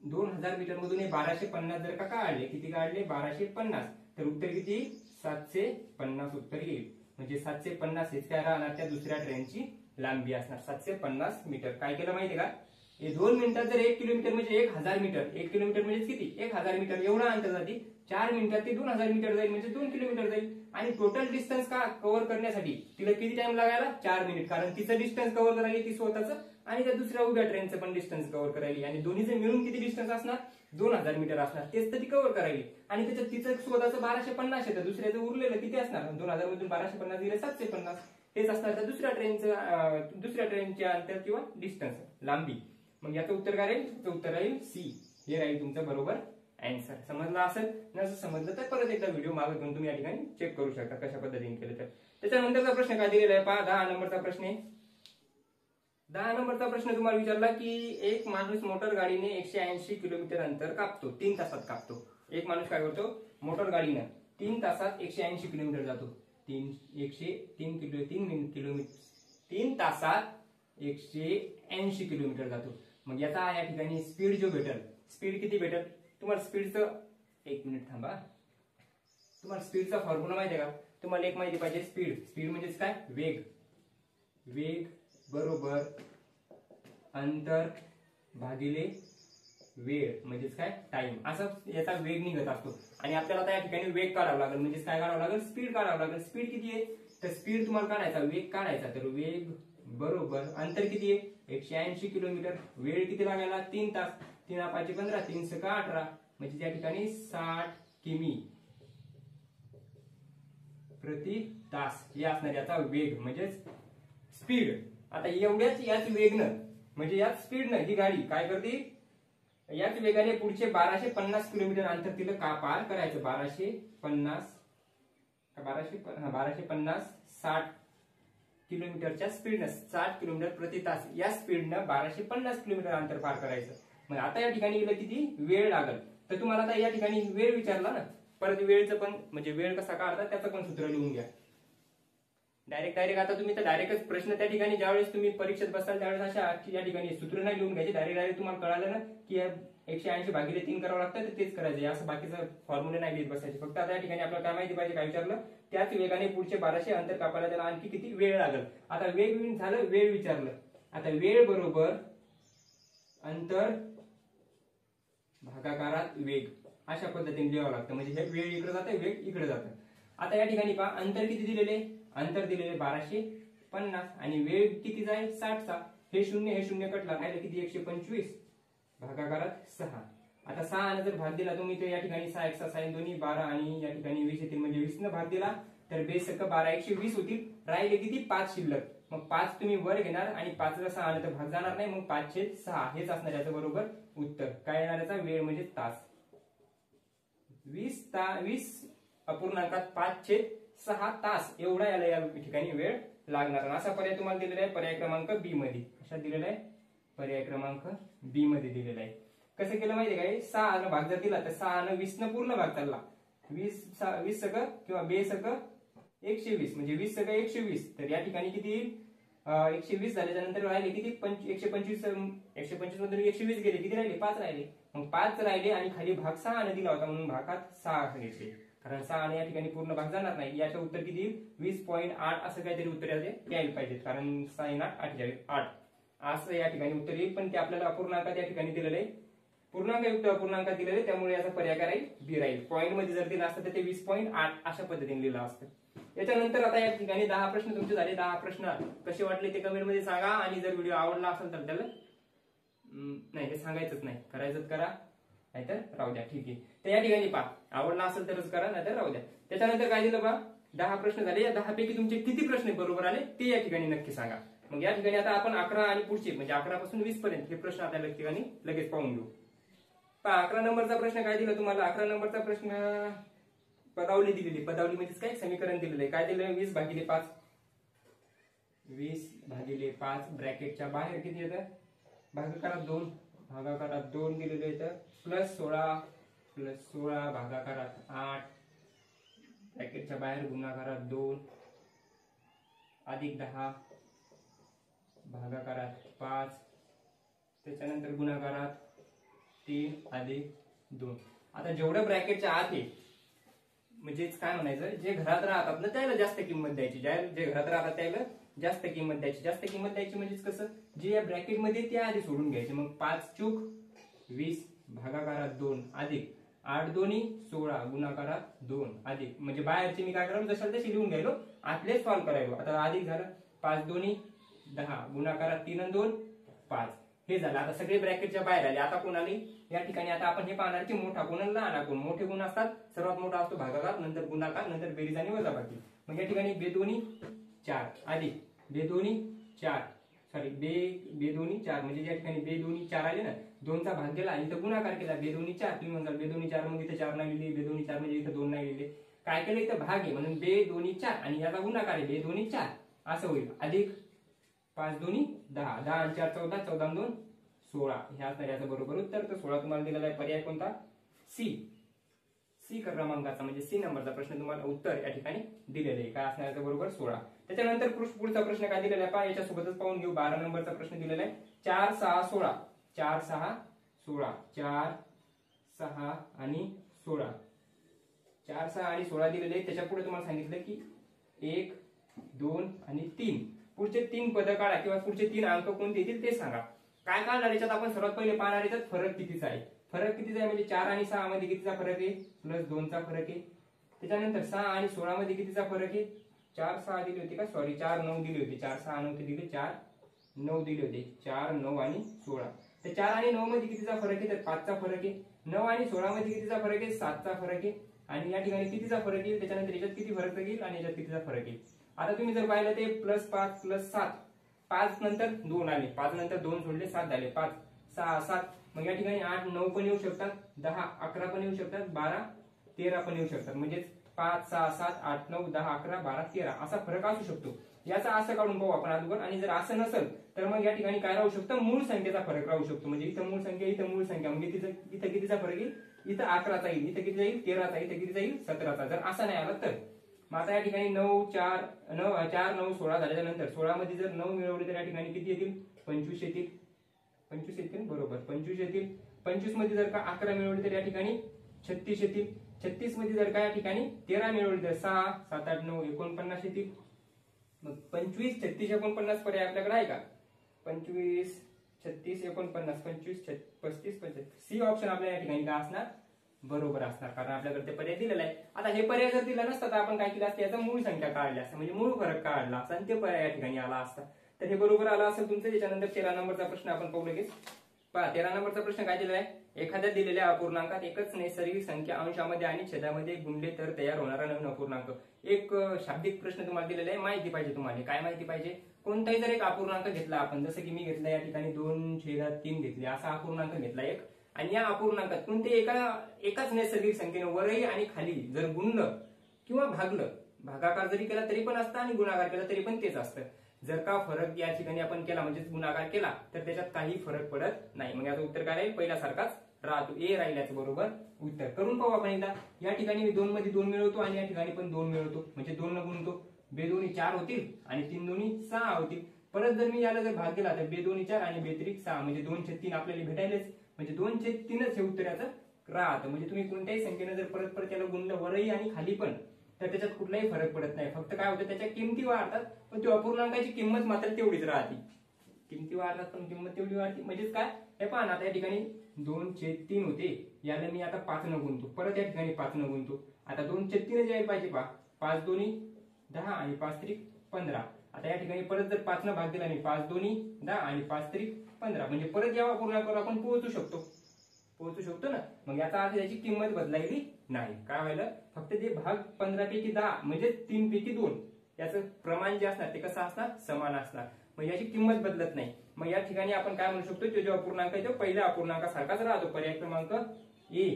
2000 मीटर मधून हे 1250 जर का काढले, किती काढले 1250, तर उत्तर किती 750 उत्तर येईल. म्हणजे 750 हेच काय राहणार त्या दुसऱ्या ट्रेनची लांबी असणार 750 मीटर. काय केलं माहितीये का, हे 2 मिनिटात जर 1 किलोमीटर म्हणजे 1000 मीटर, 1 किलोमीटर म्हणजे किती 1000 मीटर एवढा अंतर जाते. 4 मिनिटात ते 2000 मीटर जाईल म्हणजे 2 किलोमीटर जाईल. आणि टोटल डिस्टन्स का कव्हर करण्यासाठी तिला किती टाइम लागायला 4 मिनिट, कारण तिचं डिस्टन्स कव्हर करायला ती स्वतःचं आणि त्या दुसऱ्या उभ्या ट्रेनचं पण डिस्टन्स कव्हर करायली, आणि दोन्हीचे मिळून किती डिस्टन्स असणार 2000 मीटर असणार, तेच तर ती कव्हर करायली. आणि त्याच्यात तिचं स्वतःचं 1250 येतं, दुसऱ्याचं उरलेलं किती असणार 2000 मधून 1250 गेले 750, हेच असणार त्या दुसऱ्या ट्रेनच्या अंतर किंवा डिस्टन्स लांबी. मग याचं उत्तर काय राहील, उत्तर राहील सी. हे राहील तुमचं बरोबर अँसर. समजलं असेल, नसं समजलं तर परत एकदा व्हिडिओ मागे घेऊन तुम्ही या ठिकाणी चेक करू शकता कशा पद्धतीने केलं तर. त्याच्यानंतरचा प्रश्न काय दिलेला आहे पहा, 10 नंबरचा प्रश्न आहे. 10 नंबरचा प्रश्न तुम्हाला विचारला की एक माणूस मोटर गाडीने 180 किलोमीटर अंतर कापतो, 3 तासात कापतो. एक माणूस काय करतो, मोटर गाडीनं 3 तासात 180 किलोमीटर जातो. 3 तासात 180 किलोमीटर जातो. मग याचा या ठिकाणी स्पीड जो भेटेल, स्पीड किती भेटेल तुम्हाला, स्पीडचं 1 मिनिट थांबा, तुम्हाला स्पीडचा फॉर्म्युला माहिती आहे का, तुम्हाला एक माहिती पाहिजे. स्पीड म्हणजेच काय, वेग बरोबर अंतर भागिले वेळ म्हणजेच काय टाइम, असं याचा वेग निघत असतो. आणि आपल्याला आता या ठिकाणी वेग काढावा लागेल, म्हणजेच काय काढावं लागेल, स्पीड काढावं लागेल. स्पीड किती आहे, तर स्पीड तुम्हाला काढायचा, वेग काढायचा, तर वेग बरोबर अंतर किती आहे 180 किलोमीटर, वेळ किती लागायला 3 तास, 3 5 15, 3 6 18, म्हणजे त्या ठिकाणी 60 किमी प्रति तास हे असणार याचा वेग म्हणजेच स्पीड. आता याच वेगनं म्हणजे याच स्पीडनं ही गाडी काय करते, याच वेगाने पुढचे 1250 किलोमीटर अंतर तिला का पार करायचं, 1250 60 किलोमीटरच्या स्पीडनं, 60 किलोमीटर प्रति तास या स्पीडनं 1250 किलोमीटर अंतर पार करायचं. मग आता या ठिकाणी किती वेळ लागेल, तर तुम्हाला आता या ठिकाणी वेळ विचारला ना, परत वेळचं पण म्हणजे वेळ कसा काढता त्याचं पण सूत्र लिहून घ्या. डायरेक्ट आता तुम्ही तर डायरेक्टच प्रश्न त्या ठिकाणी ज्यावेळेस तुम्ही परीक्षेत बसाल त्यावेळेस अशा या ठिकाणी सूत्र नाही लिहून घ्यायचे, डायरेक्ट तुम्हाला कळालं ना की 180 भागिले 3 करावं लागतं तर तेच करायचं, असं बाकीचं फॉर्म्युले नाही लिहित बसायचे. फक्त आता या ठिकाणी आपल्याला काय माहिती पाहिजे, काय विचारलं, त्याच वेगाने पुढचे 1200 अंतर कापायला त्याला आणखी किती वेळ लागेल. आता वेग झालं, वेळ विचारलं, आता वेळ बरोबर अंतर भागाकारात वेग अशा पद्धतीने लिहावं लागतं. म्हणजे हे वेळ इकडे जातं, वेग इकडे जातं. आता या ठिकाणी पहा अंतर किती दिलेले, अंतर दिलेले 1250 आणि वेग किती जाईल 60 चा, हे शून्य कटला, राहिलं किती 125 भागाकारात 6. आता 6 ने जर भाग दिला तुम्ही तर या ठिकाणी 6 1 6 दोन्ही 12 आणि या ठिकाणी 20 येतील, म्हणजे 20 ने भाग दिला तर बेस 12 120 होतील, राहिले किती 5 शिल्लक. मग 5 तुम्ही वर घेणार आणि 5 ला 6 ने तर भाग जाणार नाही, मग 5/6 हेच असणार याचं बरोबर उत्तर. काय येणार याचा वेळ म्हणजे तास, 20 अपूर्णांकात 5/6 तास एवढा याला या ठिकाणी वेळ लागणार. असा पर्याय तुम्हाला दिलेला आहे पर्याय क्रमांक बी मध्ये. कशा दिलेला आहे, पर्याय क्रमांक बी मध्ये दिलेला आहे. कसं केलं माहितीये काय, 6 ने भाग जर दिला तर 6 ने 20 ने पूर्ण भाग चालला, 20 सगळं किंवा बे सगळं 120 म्हणजे 20 सगळं 120, तर या ठिकाणी किती 120 झाल्याच्या नंतर राहिले किती 125 मधून 120 गेले, किती राहिले 5 राहिले. मग 5 राहिले आणि खाली भाग 6 ने दिला होता म्हणून भागात 6 घेतले, कारण 6 ने या ठिकाणी पूर्ण भाग जाणार नाही. याचं उत्तर किती 20.8 असं काहीतरी उत्तर यायला पाहिजे, कारण 6×8 असं या ठिकाणी उत्तर येईल. पण ते आपल्याला अपूर्णांकात या ठिकाणी दिलेलं आहे, पूर्णांकयुक्त अपूर्णांकात दिलेले, त्यामुळे याचा पर्याय काय राहील बी राहील. पॉईंट मध्ये जर दिला असतं तर ते 20.8 अशा पद्धतीने लिहिलं असतं. याच्यानंतर आता या ठिकाणी 10 प्रश्न तुमचे झाले. 10 प्रश्न कसे वाटले ते कमेंट मध्ये सांगा, आणि जर व्हिडिओ आवडला असेल तर त्याला नाही हे सांगायचंच नाही, करायचंच करा नाहीतर राहू द्या, ठीक आहे. तर या ठिकाणी पहा आवडला असेल तरच करा नाहीतर राहू द्या. त्याच्यानंतर काय दिलं पहा 10 प्रश्न झाले, या 10 पैकी तुमचे किती प्रश्न बरोबर आले ते या ठिकाणी नक्की सांगा. मग या ठिकाणी आता आपण 11 आणि पुढचे म्हणजे 11 पासून 20 पर्यंत हे प्रश्न आता या ठिकाणी लगेच पाहून घेऊ. पहा 11 नंबरचा प्रश्न काय दिला तुम्हाला, 11 नंबरचा प्रश्न पदावली दिलेली, पदावली म्हणजेच काय समीकरण दिलेलं आहे. काय दिलं 20/5, 20/5 ब्रॅकेटच्या बाहेर किती येतं भागाकारात 2 दिलेलं येतं, +16 भागाकारात 8 ब्रॅकेटच्या बाहेर गुणाकारात 2 अधिक 10 भागाकारात 5, त्याच्यानंतर गुणाकारात 3 अधिक 2. आता जेवढं ब्रॅकेटच्या आत आहे म्हणजेच काय म्हणायचं, जे घरात राहतात ना त्याला जास्त किंमत द्यायची, जे घरात राहतात त्याला जास्त किंमत द्यायची. जास्त किंमत द्यायची म्हणजेच कसं, जे या ब्रॅकेट मध्ये ते आधी सोडून घ्यायचे. मग 5 चूक 20 भागाकारात 2 अधिक 8 दोन्ही 16 गुणाकारात 2 अधिक, म्हणजे बाहेरचे मी काय करायला जशाल तसे लिहून घ्यायलो, आतलेच सॉल्व्ह करायलो. आता अधिक झालं 5 दोन्ही 10 गुणाकारात 3 आणि 2 5. हे झालं. आता सगळे ब्रॅकेटच्या बाहेर आले. आता कोण आले या ठिकाणी, आता आपण हे पाहणार की मोठा कोण आणि लहान कोण. मोठे गुण असतात, सर्वात मोठा असतो भागाकार, नंतर गुणाकार, नंतर बेरीज आणि वजाबाकी. मग या ठिकाणी बेदोनी 4 अधिक बेदोनी 4 सॉरी बेदोनी 4, म्हणजे या ठिकाणी बेदोनी 4 आले ना, 2चा भाग दिला आणि इथं गुणाकार केला बेदोनी 4. तुम्ही म्हणाल बेदोनी 4 मग इथं 4 नाही लिहिले, बेदोनी 4 म्हणजे इथं 2 नाही लिहिले. काय केलं, इथं भाग आहे म्हणून बेदोनी 4 आणि याचा गुणाकार आहे बेदोनी 4 असं होईल. अधिक 5 दोन्ही 10 10 आणि 4 14 14 आणि 2 16. ह्या असणार याचं बरोबर उत्तर. तर 16 तुम्हाला दिलेला आहे. पर्याय कोणता, सी क्रमांकाचा म्हणजे सी नंबरचा प्रश्न तुम्हाला उत्तर या ठिकाणी दिलेलं आहे. काय असणार याचं बरोबर 16. त्याच्यानंतर पुढचा प्रश्न काय दिलेला आहे पहा, याच्यासोबतच पाहून घेऊ. 12 नंबरचा प्रश्न दिलेला आहे. 4 6 16 4 6 16 4 6 आणि 16 4 6 आणि 16 दिलेले आहे. त्याच्या पुढे तुम्हाला सांगितलं की 1 2 आणि 3 पुढचे 3 पद काढा किंवा पुढचे 3 अंक कोणते येतील ते सांगा. काय काढणार याच्यात आपण सर्वात पहिले पाहणार याच्यात फरक कितीचा आहे. फरक कितीचा आहे म्हणजे 4 आणि 6 मध्ये कितीचा फरक आहे, प्लस 2चा फरक आहे. त्याच्यानंतर 6 आणि 16 मध्ये कितीचा फरक आहे, 4 6 दिली होती का, सॉरी 4 9 दिली होती. 4 6 9 दिली, 4 9 दिली होती. 4 9 आणि 16. तर 4 आणि 9 मध्ये कितीचा फरक आहे, तर 5चा फरक आहे. 9 आणि 16 मध्ये कितीचा फरक आहे, 7चा फरक आहे. आणि या ठिकाणी कितीचा फरक येईल, त्याच्यानंतर याच्यात किती फरक येईल आणि याच्यात कितीचा फरक येईल. आता तुम्ही जर पाहिलं ते +5 +7 5 नंतर 2 आले, 5 नंतर 2 सोडले 7 झाले, 5 6 7. मग या ठिकाणी 8 9 पण येऊ शकतात, 10 11 पण येऊ शकतात, 12 13 पण येऊ शकतात. म्हणजेच 5 6 7 8 9 10 11 12 13 असा फरक असू शकतो. याचा असं काढून पाहू आपण अगोदर. आणि जर असं नसेल तर मग या ठिकाणी काय राहू शकतं, मूळ संख्येचा फरक राहू शकतो. म्हणजे इथं मूळ संख्या इथं मूळ संख्या, म्हणजे इथं कितीचा फरक येईल, इथं 11चा येईल, इथं किती येईल 13चा, इथं किती येईल 17चा. जर असं नाही आलं तर मग आता या ठिकाणी 9 4 9 16 झाल्याच्या नंतर 16 मध्ये जर 9 मिळवले तर या ठिकाणी किती येतील, 25 येतील. 25 येतील बरोबर, 25 येतील. 25 मध्ये जर का 11 मिळवले तर या ठिकाणी 36 येतील. 36 मध्ये जर का या ठिकाणी 13 मिळवले तर 6 7 8 9 49 येतील. मग 25 36 49 पर्याय आपल्याकडे आहे का, 25 36 49 25 35 35. सी ऑप्शन आपल्या या ठिकाणी काय असणार, बरोबर असणार, कारण आपल्याकडे ते पर्याय दिलेला आहे. आता हे पर्याय जर दिला नसता तर आपण काय केलं असतं, याचा मूळ संख्या काढली असतं, म्हणजे मूळ फरक काढला असता आणि ते पर्याय या ठिकाणी आला असता. तर हे बरोबर आलं असेल तुमचं. त्याच्यानंतर 13 नंबरचा प्रश्न आपण पाहू लगेच. पहा 13 नंबरचा प्रश्न काय दिलेला आहे, एखाद्या दिलेल्या अपूर्णांकात एकच नैसर्गिक संख्या अंशामध्ये आणि छेदामध्ये गुणले तर तयार होणारा नवीन अपूर्णांक. एक शाब्दिक प्रश्न तुम्हाला दिलेला आहे, माहिती पाहिजे तुम्हाला. काय माहिती पाहिजे, कोणताही जर एक अपूर्णांक घेतला आपण, जसं की मी घेतला या ठिकाणी 2/3 घेतले, असा अपूर्णांक घेतला एक, आणि या अपूर्णांकात कोणते एकाच नैसर्गिक संख्येने वरही आणि खाली जर गुणलं किंवा भागलं, भागाकार जरी केला तरी पण असतं आणि गुणाकार केला तरी पण तेच असतं. जर का फरक या ठिकाणी आपण केला म्हणजे गुणाकार केला तर त्याच्यात काही फरक पडत नाही. मग याचं उत्तर काय राहील, पहिल्यासारखाच राहतो, ए राहील याचं बरोबर उत्तर. करून पाहू आपण एकदा. या ठिकाणी मी 2 मध्ये 2 मिळवतो आणि या ठिकाणी पण 2 मिळवतो, म्हणजे 2 न गुणतो, बेदोनी 4 होतील आणि 3 दोन्ही 6 होतील. परत जर मी याला जर भाग दिला तर बेदोनी 4 आणि बेत्रिक 6, म्हणजे 2/3 आपल्याला भेटायलेच, म्हणजे 2/3च हे उत्तर याचं राहतं. म्हणजे तुम्ही कोणत्याही संख्येने जर परत परत याला गुणलं वरही आणि खाली पण, तर त्याच्यात कुठलाही फरक पडत नाही. फक्त काय होतं, त्याच्या किमती वाढतात पण ती अपूर्णांकाची किंमत मात्र तेवढीच राहते. किमती वाढतात पण किंमत तेवढी वाढते. म्हणजेच काय, हे पहा ना, आता या ठिकाणी 2/3 होते, याला मी आता 5 न गुणतो, परत या ठिकाणी 5 न गुणतो. आता 2/3 यायला पाहिजे पहा, 5 दोन्ही 10 आणि 5 त्रिक 15. आता या ठिकाणी परत जर 5 न भाग दिला मी, 5 दोन्ही 10 आणि 5 त्रिक 15, म्हणजे परत या अपूर्णांकावर आपण पोहोचू शकतो ना. मग याचा अर्थ याची किंमत बदलायली नाही. काय व्हायला, फक्त ते भाग 15 पैकी 10 म्हणजे 3 पैकी 2 याचं प्रमाण जे असणार ते कसं असणार, समान असणार. मग याची किंमत बदलत नाही. मग या ठिकाणी आपण काय म्हणू शकतो, तो जो अपूर्णांक आहे तो पहिल्या अपूर्णांकासारखाच राहतो. पर्याय क्रमांक ए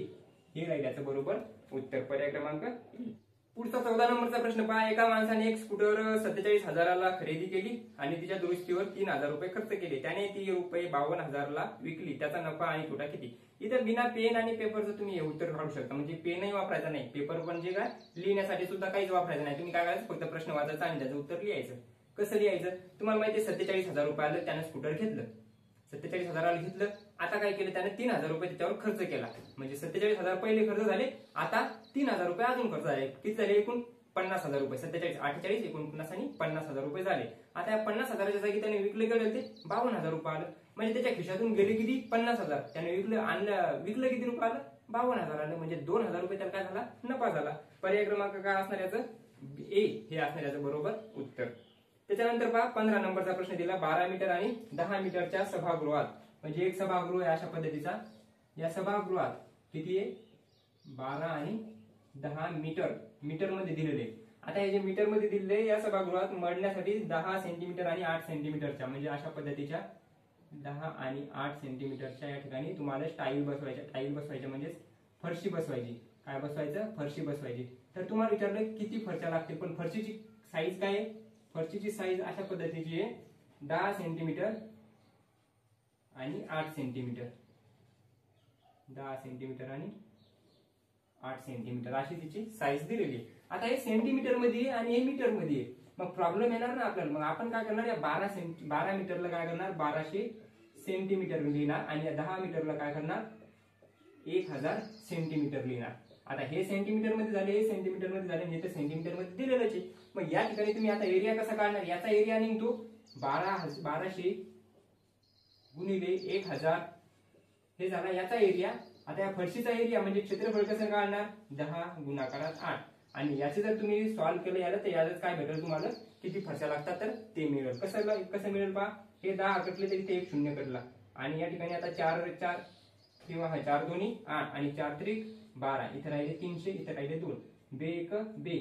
हे राहील याचं बरोबर उत्तर, पर्याय क्रमांक ए. पुढचा 14 नंबरचा प्रश्न पहा. एका माणसाने एक स्कूटर 47,000ला खरेदी केली आणि तिच्या दुरुस्तीवर 3,000 रुपये खर्च केले. त्याने ती रुपये 52,000ला विकली. त्याचा नफा आणि तोटा किती. इथं बिना पेन आणि पेपरचं तुम्ही हे उत्तर काढू शकता. म्हणजे पेनही वापरायचा नाही, पेपर म्हणजे काय लिहिण्यासाठी सुद्धा काहीच वापरायचं नाही. तुम्ही काय करायचं, फक्त प्रश्न वाचायचा आणि त्याचं उत्तर लिहायचं. कसं लिहायचं? तुम्हाला माहिती आहे 47,000 रुपयाला त्यानं स्कूटर घेतलं, 47,000 घेतलं. आता काय केलं त्याने? 3,000 रुपये त्याच्यावर खर्च केला. म्हणजे 47,000 पहिले खर्च झाले, आता 3,000 रुपये अजून खर्च झाले. किती झाले एकूण? 50,000 रुपये. 47, 48, 49 आणि 50,000 रुपये झाले. आता या 50,000च्या जागी त्याने विकले गेले ते 52,000 रुपये आलं. म्हणजे त्याच्या खिशातून गेले किती? 50,000. त्याने विकलं किती रुपये आलं? 52,000 आलं. म्हणजे 2,000 रुपये त्याला काय झाला? नफा झाला. पर्याय क्रमांक काय असणार याचं? ए हे असणार याचं बरोबर उत्तर. त्याच्यानंतर पहा 15 नंबरचा प्रश्न दिला. 12 मीटर आणि 10 मीटरच्या सभागृहात, म्हणजे एक सभागृह आहे अशा पद्धतीचा. या सभागृहात किती आहे? 12 आणि 10 मीटर, मीटर मध्ये दिलेले. आता हे जे मीटर मध्ये दिलेले या सभागृहात मळण्यासाठी 10 सेंटीमीटर आणि 8 सेंटीमीटरच्या, म्हणजे अशा पद्धतीच्या 10 आणि 8 सेंटीमीटरच्या या ठिकाणी तुम्हाला टाईल बसवायच्या म्हणजे फरशी बसवायची. काय बसवायचं? फरशी बसवायची. तर तुम्हाला विचारलं किती फरशा लागतील, पण फरशीची साईज काय आहे? फरशीची साईज अशा पद्धतीची आहे 10 सेंटीमीटर आणि 8 सेंटीमीटर, 10 सेंटीमीटर आणि 8 सेंटीमीटर अशी तिची साईज दिलेली आहे. आता हे सेंटीमीटर मध्ये आणि हे मीटर मध्ये आहे, मग प्रॉब्लेम येणार ना आपल्याला. मग आपण काय करणार? या 12 मीटरला काय करणार? 1200 सेंटीमीटर लिहिणार आणि या 10 मीटरला काय करणार? 1000 सेंटीमीटर लिहिणार. आता हे सेंटीमीटर मध्ये झाले, हे सेंटीमीटर मध्ये झाले, हे तर सेंटीमीटर मध्ये दिलेलंच आहे. मग या ठिकाणी तुम्ही आता एरिया कसा काढणार? याचा एरिया निघतो 1200 गुणिले 1000 हे झाला याचा एरिया. आता या फरशीचा एरिया म्हणजे क्षेत्रफळ कसं काढणार? 10 गुणाकारात 8. आणि याचे जर तुम्ही सॉल्व्ह केलं याला तर यालाच काय भेटेल तुम्हाला? किती फरशा लागतात तर ते मिळेल. कसं मिळेल पहा. हे 10 कटले तरी ते एक शून्य कटला आणि या ठिकाणी आता 4 किंवा 4 दोन्ही 8 आणि 4 त्रिक 12. इथे राहिले 300, इथे राहिले 2. बे 1 बे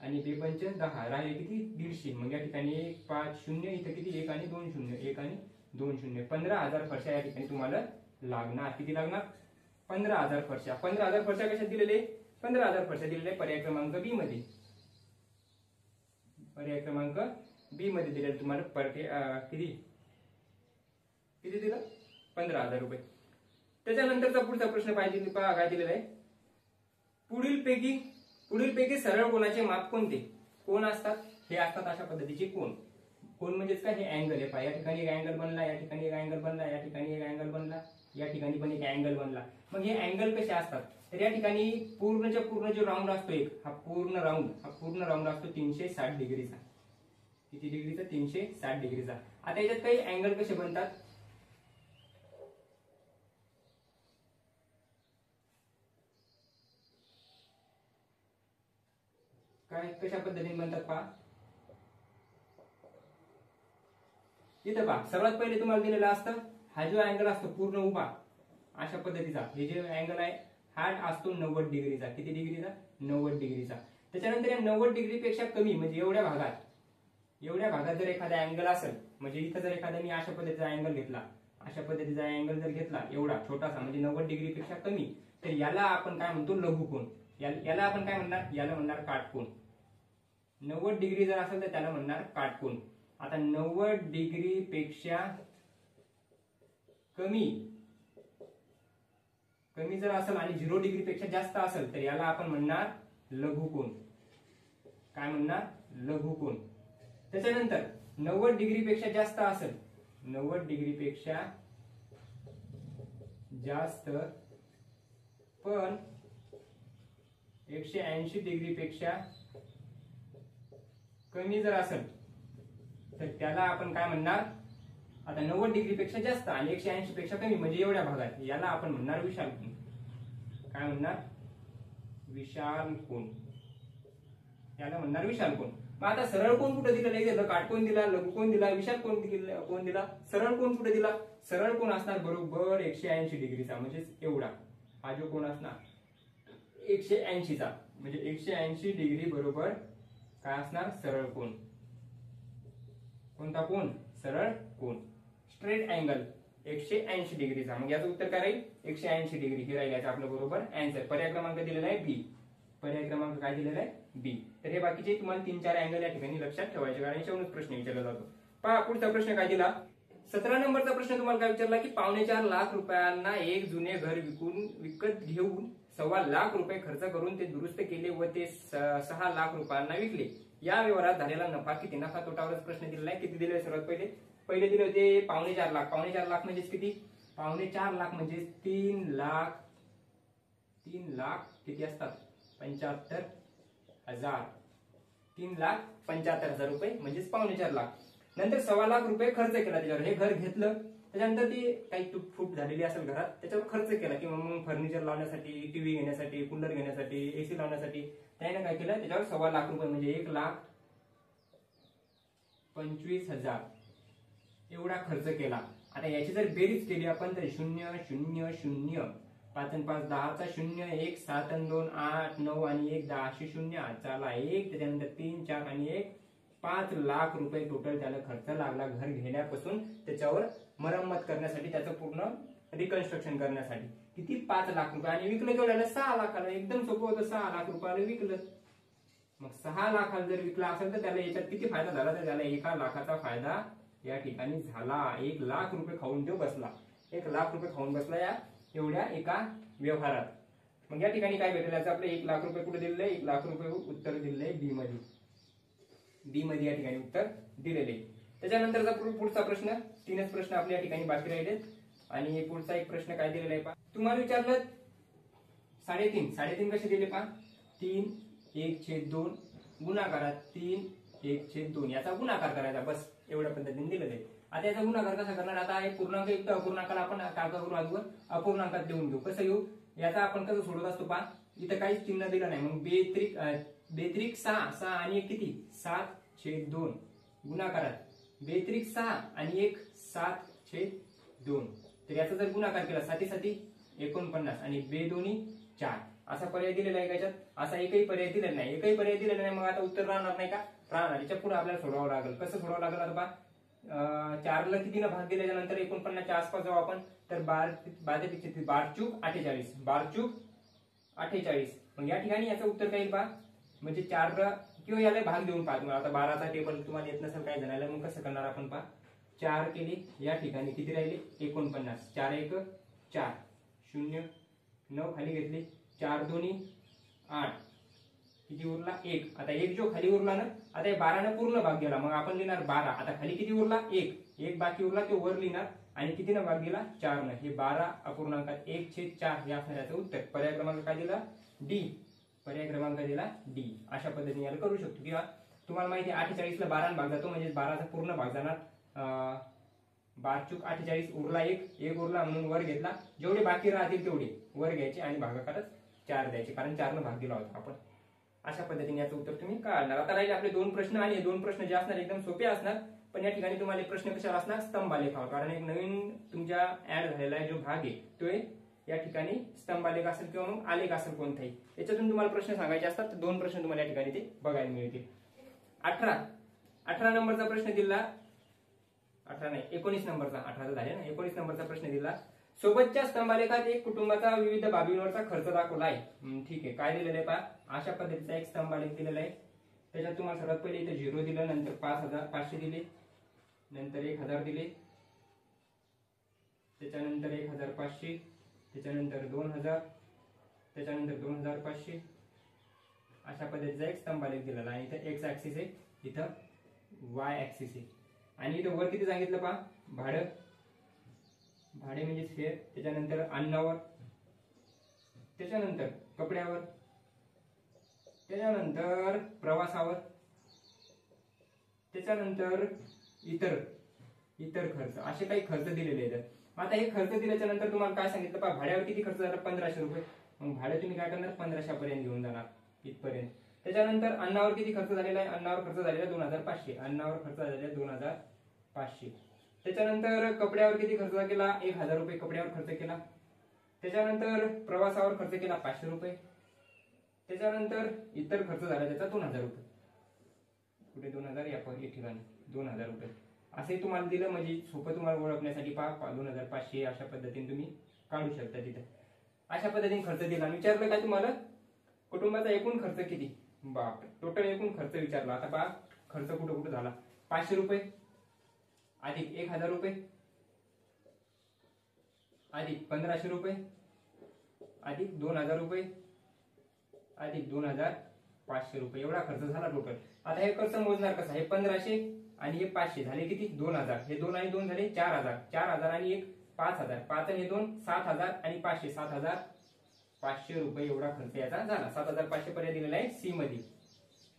आणि बे 5 10 राहिले किती? 150. मग या ठिकाणी 1 5 0, इथे किती? 1 आणि 2 0, 1 आणि 2 0. 15,000 फरशा या ठिकाणी तुम्हाला लागणार. किती लागणार? 15,000 फरशा. 15,000 फरशा कशात दिलेले? 15,000 फरशा दिलेले पर्याय क्रमांक बी मध्ये. पर्याय क्रमांक बी मध्ये दिलेले तुम्हाला किती दिलं? 15,000 रुपये. त्याच्यानंतरचा पुढचा प्रश्न पाहिजे पहा काय दिलेला आहे. पुढीलपैकी सरळ कोनाचे माप कोणते? कोण असतात? हे असतात अशा पद्धतीचे कोण. कोण म्हणजेच काय? हे अँगल आहे. पहा या ठिकाणी एक अँगल बनला, या ठिकाणी एक अँगल बनला, या ठिकाणी एक अँगल बनला, या ठिकाणी पण एक अँगल बनला. मग हे अँगल कसे असतात? तर या ठिकाणी पूर्ण जो राऊंड असतो हा पूर्ण राऊंड असतो 360 डिग्रीचा. किती डिग्रीचा? 360 डिग्रीचा. आता याच्यात काही अँगल कसे बनतात? काय कशा पद्धतीने बनतात पहा. इथं पहा सर्वात पहिले तुम्हाला दिलेला असतं हा जो अँगल असतो पूर्ण उभा अशा पद्धतीचा. हे जे अँगल आहे हा असतो 90 डिग्रीचा. किती डिग्रीचा? 90 डिग्रीचा. त्याच्यानंतर या 90 डिग्री पेक्षा कमी म्हणजे एवढ्या भागात जर एखादा अँगल असेल, म्हणजे इथं जर एखाद्याने अशा पद्धतीचा अँगल घेतला, अशा पद्धतीचा अँगल जर घेतला एवढा छोटासा म्हणजे 90 डिग्री पेक्षा कमी, तर याला आपण काय म्हणतो? लघुकोन. याला आपण काय म्हणणार? याला म्हणणार काटकोन. 90 डिग्री जर असेल तर त्याला म्हणणार काटकोन. आता 90 डिग्री पेक्षा कमी जर असेल आणि 0 डिग्री पेक्षा जास्त असेल तर याला आपण म्हणणार लघुकोन. काय म्हणणार? लघुकोन. त्याच्यानंतर 90 डिग्री पेक्षा जास्त असेल, 90 डिग्री पेक्षा जास्त पण 180 डिग्री पेक्षा कमी जर असेल तर त्याला आपण काय म्हणणार? आता 90 डिग्री पेक्षा जास्त आणि 180 पेक्षा कमी म्हणजे एवढ्या भागात याला आपण म्हणणार विशाल कोन. काय म्हणणार? विशाल कोन. याला म्हणणार विशाल कोन. मग आता सरळ कोन कुठे दिला? काटकोन दिला, लघुकोन दिला, विशाल कोन दिला. सरळ कोन कुठे दिला? सरळ कोन असणार बरोबर 180 डिग्रीचा म्हणजे एवढा. हा जो कोन असणार 180चा म्हणजे 180 डिग्री बरोबर काय असणार? सरळ कोन. कोणता कोन? सरळ कोन. स्ट्रेट अँगल 180 डिग्रीचा. मग याचं उत्तर काय राहील? 180 डिग्री. हे राहील याचा आपलं बरोबर अँसर. पर्याय क्रमांक दिलेला आहे बी. पर्याय क्रमांक काय दिलेला आहे? बी. तर हे बाकीचे तुम्हाला 3-4 अँगल या ठिकाणी लक्षात ठेवायचे कारण याच्यावरूनच प्रश्न विचारला जातो. पहा पुढचा प्रश्न काय दिला. 17 नंबरचा प्रश्न तुम्हाला काय विचारला की 4.25 लाख रुपयांना एक जुने घर विकत घेऊन 1.25 लाख रुपये खर्च करून ते दुरुस्त केले व ते 6 लाख रुपयांना विकले. या व्यवहारात झालेला नफा किती, नफा तोटावरच प्रश्न दिलेला आहे. किती दिले सर्वात पहिले दिले होते 4.5 लाख. 4.5 लाख म्हणजे किती, 4.5 लाख म्हणजे 3 लाख किती असतात 75,000. 3,75,000 रुपये म्हणजेच 4.5 लाख. नंतर 1.25 लाख रुपये खर्च केला त्याच्यावर. हे घर घेतलं त्याच्यानंतर ती काही तुटफूट झालेली असेल घरात, त्याच्यावर खर्च केला किंवा मग फर्निचर लावण्यासाठी, टीव्ही घेण्यासाठी, कूलर घेण्यासाठी, एसी लावण्यासाठी त्याने काय केलं, त्याच्यावर 1.25 लाख रुपये म्हणजे 1,25,000 एवढा खर्च केला. आता याची जर बेरीज केली आपण तर 0 0 0 5 आणि 5 10चा 0 1 7 आणि 2 8 9 आणि 1 10 अशी 0 8ला 1 त्याच्यानंतर 3 4 आणि 1 5 लाख रुपये टोटल त्याला खर्च लागला घर घेण्यापासून त्याच्यावर मरम्मत करण्यासाठी, त्याचं पूर्ण रिकन्स्ट्रक्शन करण्यासाठी. किती 5 लाख रुपये. आणि विकलं केवढ्याला 6 लाखाला. एकदम सोपं होतं, 6 लाख रुपयाला विकलं. मग 6 लाखाला जर विकला असेल तर त्याला याच्यात किती फायदा झाला, तर त्याला 1 लाखाचा फायदा या ठिकाणी झाला. 1 लाख रुपये खाऊन तो बसला. 1 लाख रुपये खाऊन बसला या एवढ्या एका व्यवहारात. मग या ठिकाणी काय भेटेल, याचं आपलं 1 लाख रुपये कुठे दिलेलं आहे, 1 लाख रुपये उत्तर दिलेलं आहे बी मध्ये. बी मध्ये या ठिकाणी उत्तर दिलेले. त्याच्यानंतरचा पुढचा प्रश्न, 3च प्रश्न आपल्या ठिकाणी बाकी राहिलेत. आणि पुढचा एक प्रश्न काय दिलेला आहे पहा, तुम्हाला विचारलं 3.5 कसे दिले पहा, 3 1/2 गुणाकारात 3 1/2 याचा गुणाकार करायचा, बस एवढ्या पद्धतीने दिलेलं आहे. आता याचा गुणाकार कसा करणार, आता हे पूर्णांक युक्त अपूर्णांकाला आपण काय करू, अगोदर अपूर्णांकात देऊन घेऊ. कसं घेऊ, याचा आपण कसं सोडवत असतो पहा, इथं काहीच चिन्ह दिलं नाही. मग बेत्रिक 6 आणि 1 किती 7/2 गुणाकारात बेत्रिक 6 आणि 1 7/2. तर याचा जर गुणाकार केला 7 7 49 आणि बे दोन्ही 4 असा पर्याय दिलेला आहे. याच्यात असा एकही पर्याय दिलेला नाही, एकही पर्याय दिलेला नाही. मग आता उत्तर राहणार नाही का, राहणार. याच्या पुढे आपल्याला सोडवावं लागेल. कसं सोडवावं लागेल, आता पहा 4ला कितीनं भाग दिल्याच्या नंतर 49च्या आसपास जाऊ आपण, तर 12 चूक 48. मग या ठिकाणी याचं उत्तर काय येईल पहा, म्हणजे 4 किंवा याला भाग देऊन पहा तुम्हाला. आता 12चा टेबल तुम्हाला येत नसेल काय जणाला, मग कसं करणार आपण पहा, 4 केली या ठिकाणी किती राहिले 49, 4 1 4 0 9 खाली घेतली, 4 2 8 किती उरला 1. आता 1 जो खाली उरला ना, आता या 12 पूर्ण भाग गेला, मग आपण लिहिणार 12. आता खाली किती उरला 1 बाकी उरला, तो वर लिहिणार. आणि कितीनं भाग दिला 4 हे 12 अपूर्णांकात 1/4 या असण्याचं उत्तर. पर्याय क्रमांक काय दिला डी. पर्याय क्रमांक दिला डी. अशा पद्धतीने याला करू शकतो. किंवा तुम्हाला माहिती आहे 48ला 12 भाग जातो, म्हणजे 12चा पूर्ण भाग जाणार. 12 चूक 48 उरला 1 उरला म्हणून वर घेतला. जेवढे बाकी राहतील तेवढे वर घ्यायचे आणि भागाकारच 4 द्यायचे, कारण 4 भाग दिला होता आपण. अशा पद्धतीने याचं उत्तर तुम्ही काढणार. आता राहिले आपले 2 प्रश्न, आणि हे 2 प्रश्न जे असणार एकदम सोपे असणार. पण या ठिकाणी तुम्हाला प्रश्न कशावर असणार, स्तंभालेखावर. कारण एक नवीन तुमच्या ऍड झालेला आहे जो भाग आहे तो या ठिकाणी स्तंभालेख असेल किंवा मग आलेख असेल कोणताही, याच्यातून तुम्हाला प्रश्न सांगायचे असतात. तर 2 प्रश्न तुम्हाला या ठिकाणी ते बघायला मिळतील. 18 नंबरचा प्रश्न दिला, 18 नाही 19 नंबरचा, 18 झाले ना, 19 नंबरचा प्रश्न दिला. सोबतच्या स्तंभालेखात एक कुटुंबाचा विविध बाबींवरचा खर्च दाखवला आहे. ठीक आहे, काय दिलेलं आहे पहा, अशा पद्धतीचा एक स्तंभालेख दिलेला आहे. त्याच्यात तुम्हाला सर्वात पहिले इथे 0 दिलं, नंतर 5,500 दिले, नंतर 1,000 दिले, त्याच्यानंतर 1,500, त्याच्यानंतर 2,000, त्याच्यानंतर 2,500. अशा पद्धतीचा एक स्तंभालेख दिलेला आहे. इथे एक्स ऍक्सिस आहे, इथं वाय ऍक्सिस आहे. आणि इथं वर किती सांगितलं पहा, भाडे म्हणजे स्फेअर, त्याच्यानंतर अन्नावर, त्याच्यानंतर कपड्यावर, त्याच्यानंतर प्रवासावर, त्याच्यानंतर इतर खर्च, असे काही खर्च दिलेले आहेत. आता हे खर्च दिल्याच्या नंतर तुम्हाला काय सांगितलं पहा, भाड्यावर किती खर्च झाला 1,500 रुपये. मग भाडे तुम्ही काय करणार 1,500 पर्यंत घेऊन जाणार इथपर्यंत. त्याच्यानंतर अन्नावर किती खर्च झालेला आहे, अन्नावर खर्च झालेला 2,500, अन्नावर खर्च झालेला 2,500. त्याच्यानंतर कपड्यावर किती खर्च केला 1,000 रुपये कपड्यावर खर्च केला. त्याच्यानंतर प्रवासावर खर्च केला 500 रुपये. त्याच्यानंतर इतर खर्च झाला त्याचा 2,000 रुपये. कुठे 2,000 या ठिकाणी 2,000 रुपये असे तुम्हाला दिलं, म्हणजे सोपं तुम्हाला ओळखण्यासाठी पहा 2,500 अशा पद्धतीने तुम्ही काढू शकता तिथे. अशा पद्धतीने खर्च दिला. विचारलं का तुम्हाला कुटुंबाचा एकूण खर्च किती, बाप टोटल एकूण खर्च विचारला. आता पहा खर्च कुठं कुठं झाला, 500 रुपये अधिक 1,000 रुपये अधिक 1,500 रुपये अधिक 2,000 रुपये अधिक 2,500 रुपये एवढा खर्च झाला टोटल. आता हे कसं मोजणार कसं, हे 1500 आणि हे 500 झाले किती 2000, हे 2 आणि 2 झाले 4000, 4000 आणि 1 5000, 5 आणि 2 7000 आणि 500 7500 रुपये एवढा खर्च याचा झाला. 7500 पर्यंत दिलेला आहे सी मध्ये.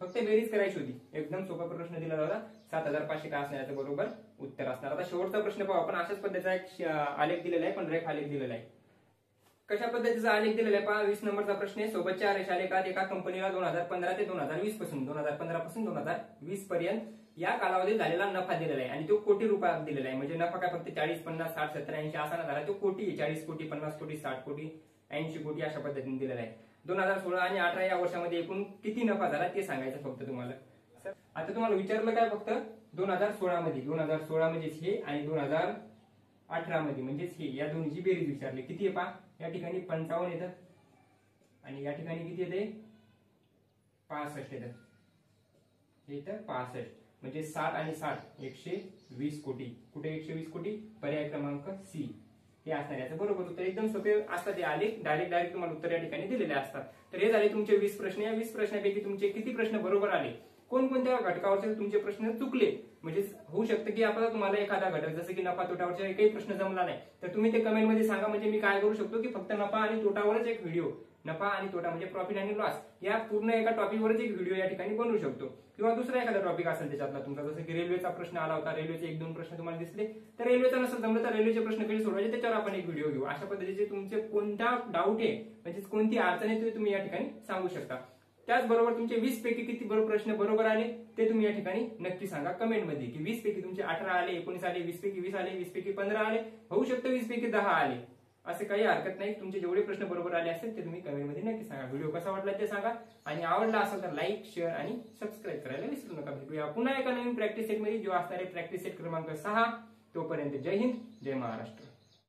फक्त बेरीज करायची होती, एकदम सोपा प्रश्न दिलेला होता. 7500 काय असणार याचं बरोबर उत्तर असणार. आता शेवटचा प्रश्न पाहू आपण. अशाच पद्धतीचा एक आलेख दिलेला आहे, पण रेख आलेख दिलेला आहे. कशा पद्धतीचा आलेख दिलेला आहे पहा. 20 नंबरचा प्रश्न आहे. सोबत 4 रेषालेखात एका कंपनीला 2015 ते 2020 पासून 2015 पासून 2020 पर्यंत या कालावधीत झालेला नफा दिलेला आहे आणि तो कोटी रुपयात दिलेला आहे. म्हणजे नफा काय फक्त 40 50 60 70 80 असा नाही झाला, तो कोटी 40 कोटी 50 कोटी 60 कोटी 80 कोटी अशा पद्धतीने दिलेला आहे. 2016 आणि 18 या वर्षामध्ये एकूण किती नफा झाला ते सांगायचं फक्त तुम्हाला. आता तुम्हाला विचारलं काय फक्त 2016 मध्ये, 2016 म्हणजेच हे आणि 2018 मध्ये म्हणजेच हे, या दोन्हीची बेरीज विचारली. किती आहे पहा, या ठिकाणी 55 येतं आणि या ठिकाणी किती येते 65 येतं. हे तर 65 म्हणजे 60 आणि 60 120 कोटी. कुठे 120 कोटी, पर्याय क्रमांक सी हे असणार. याचं बरोबर उत्तर एकदम सोपे असतात हे आलेख, डायरेक्ट तुम्हाला उत्तर या ठिकाणी दिलेले असतात. तर हे झाले तुमचे 20 प्रश्न. या 20 प्रश्नापैकी तुमचे किती प्रश्न बरोबर आले, कोणकोणत्या घटकावरचे तुमचे प्रश्न चुकले. म्हणजे होऊ शकतं की आपल्याला तुम्हाला एखादा घटक जसं की नफा तोटावरचा काही प्रश्न जमला नाही तर तुम्ही ते कमेंट मध्ये सांगा. म्हणजे मी काय करू शकतो की फक्त नफा आणि तोटावरच एक व्हिडिओ, नफा आणि तोटा म्हणजे प्रॉफिट आणि लॉस या पूर्ण एका टॉपिकवरच एक व्हिडिओ या ठिकाणी बनवू शकतो. किंवा दुसरा एखादा टॉपिक असेल त्याच्यातला तुमचा, जसं की रेल्वेचा प्रश्न आला होता, रेल्वेचे 1-2 प्रश्न तुम्हाला दिसले तर रेल्वेचा नसेल जमलं तर रेल्वेचे प्रश्न कसे सोडवायचे त्याच्यावर आपण एक व्हिडिओ घेऊ. अशा पद्धतीचे तुमचे कोणता डाऊट आहे म्हणजे कोणती अडचण आहे ते तुम्ही या ठिकाणी सांगू शकता. त्याचबरोबर तुमचे 20 पैकी किती प्रश्न बरोबर आले ते तुम्ही या ठिकाणी नक्की सांगा कमेंट मध्ये. की 20 पैकी तुमचे 18 आले, 19 आले, 20 पैकी 20 आले, 20 पैकी 15 आले, होऊ शकतं 20 पैकी 10 आले, असे काही हरकत नाही. तुमचे जेवढे प्रश्न बरोबर आले असेल ते तुम्ही कमेंट मध्ये नक्की सांगा. व्हिडिओ कसा वाटला ते सांगा आणि आवडला असेल तर लाईक शेअर आणि सबस्क्राईब करायला विसरू नका. भेटूया पुन्हा एका नवीन प्रॅक्टिस सेट मध्ये, जो असणार आहे प्रॅक्टिस सेट क्रमांक 6. तोपर्यंत जय हिंद, जय महाराष्ट्र.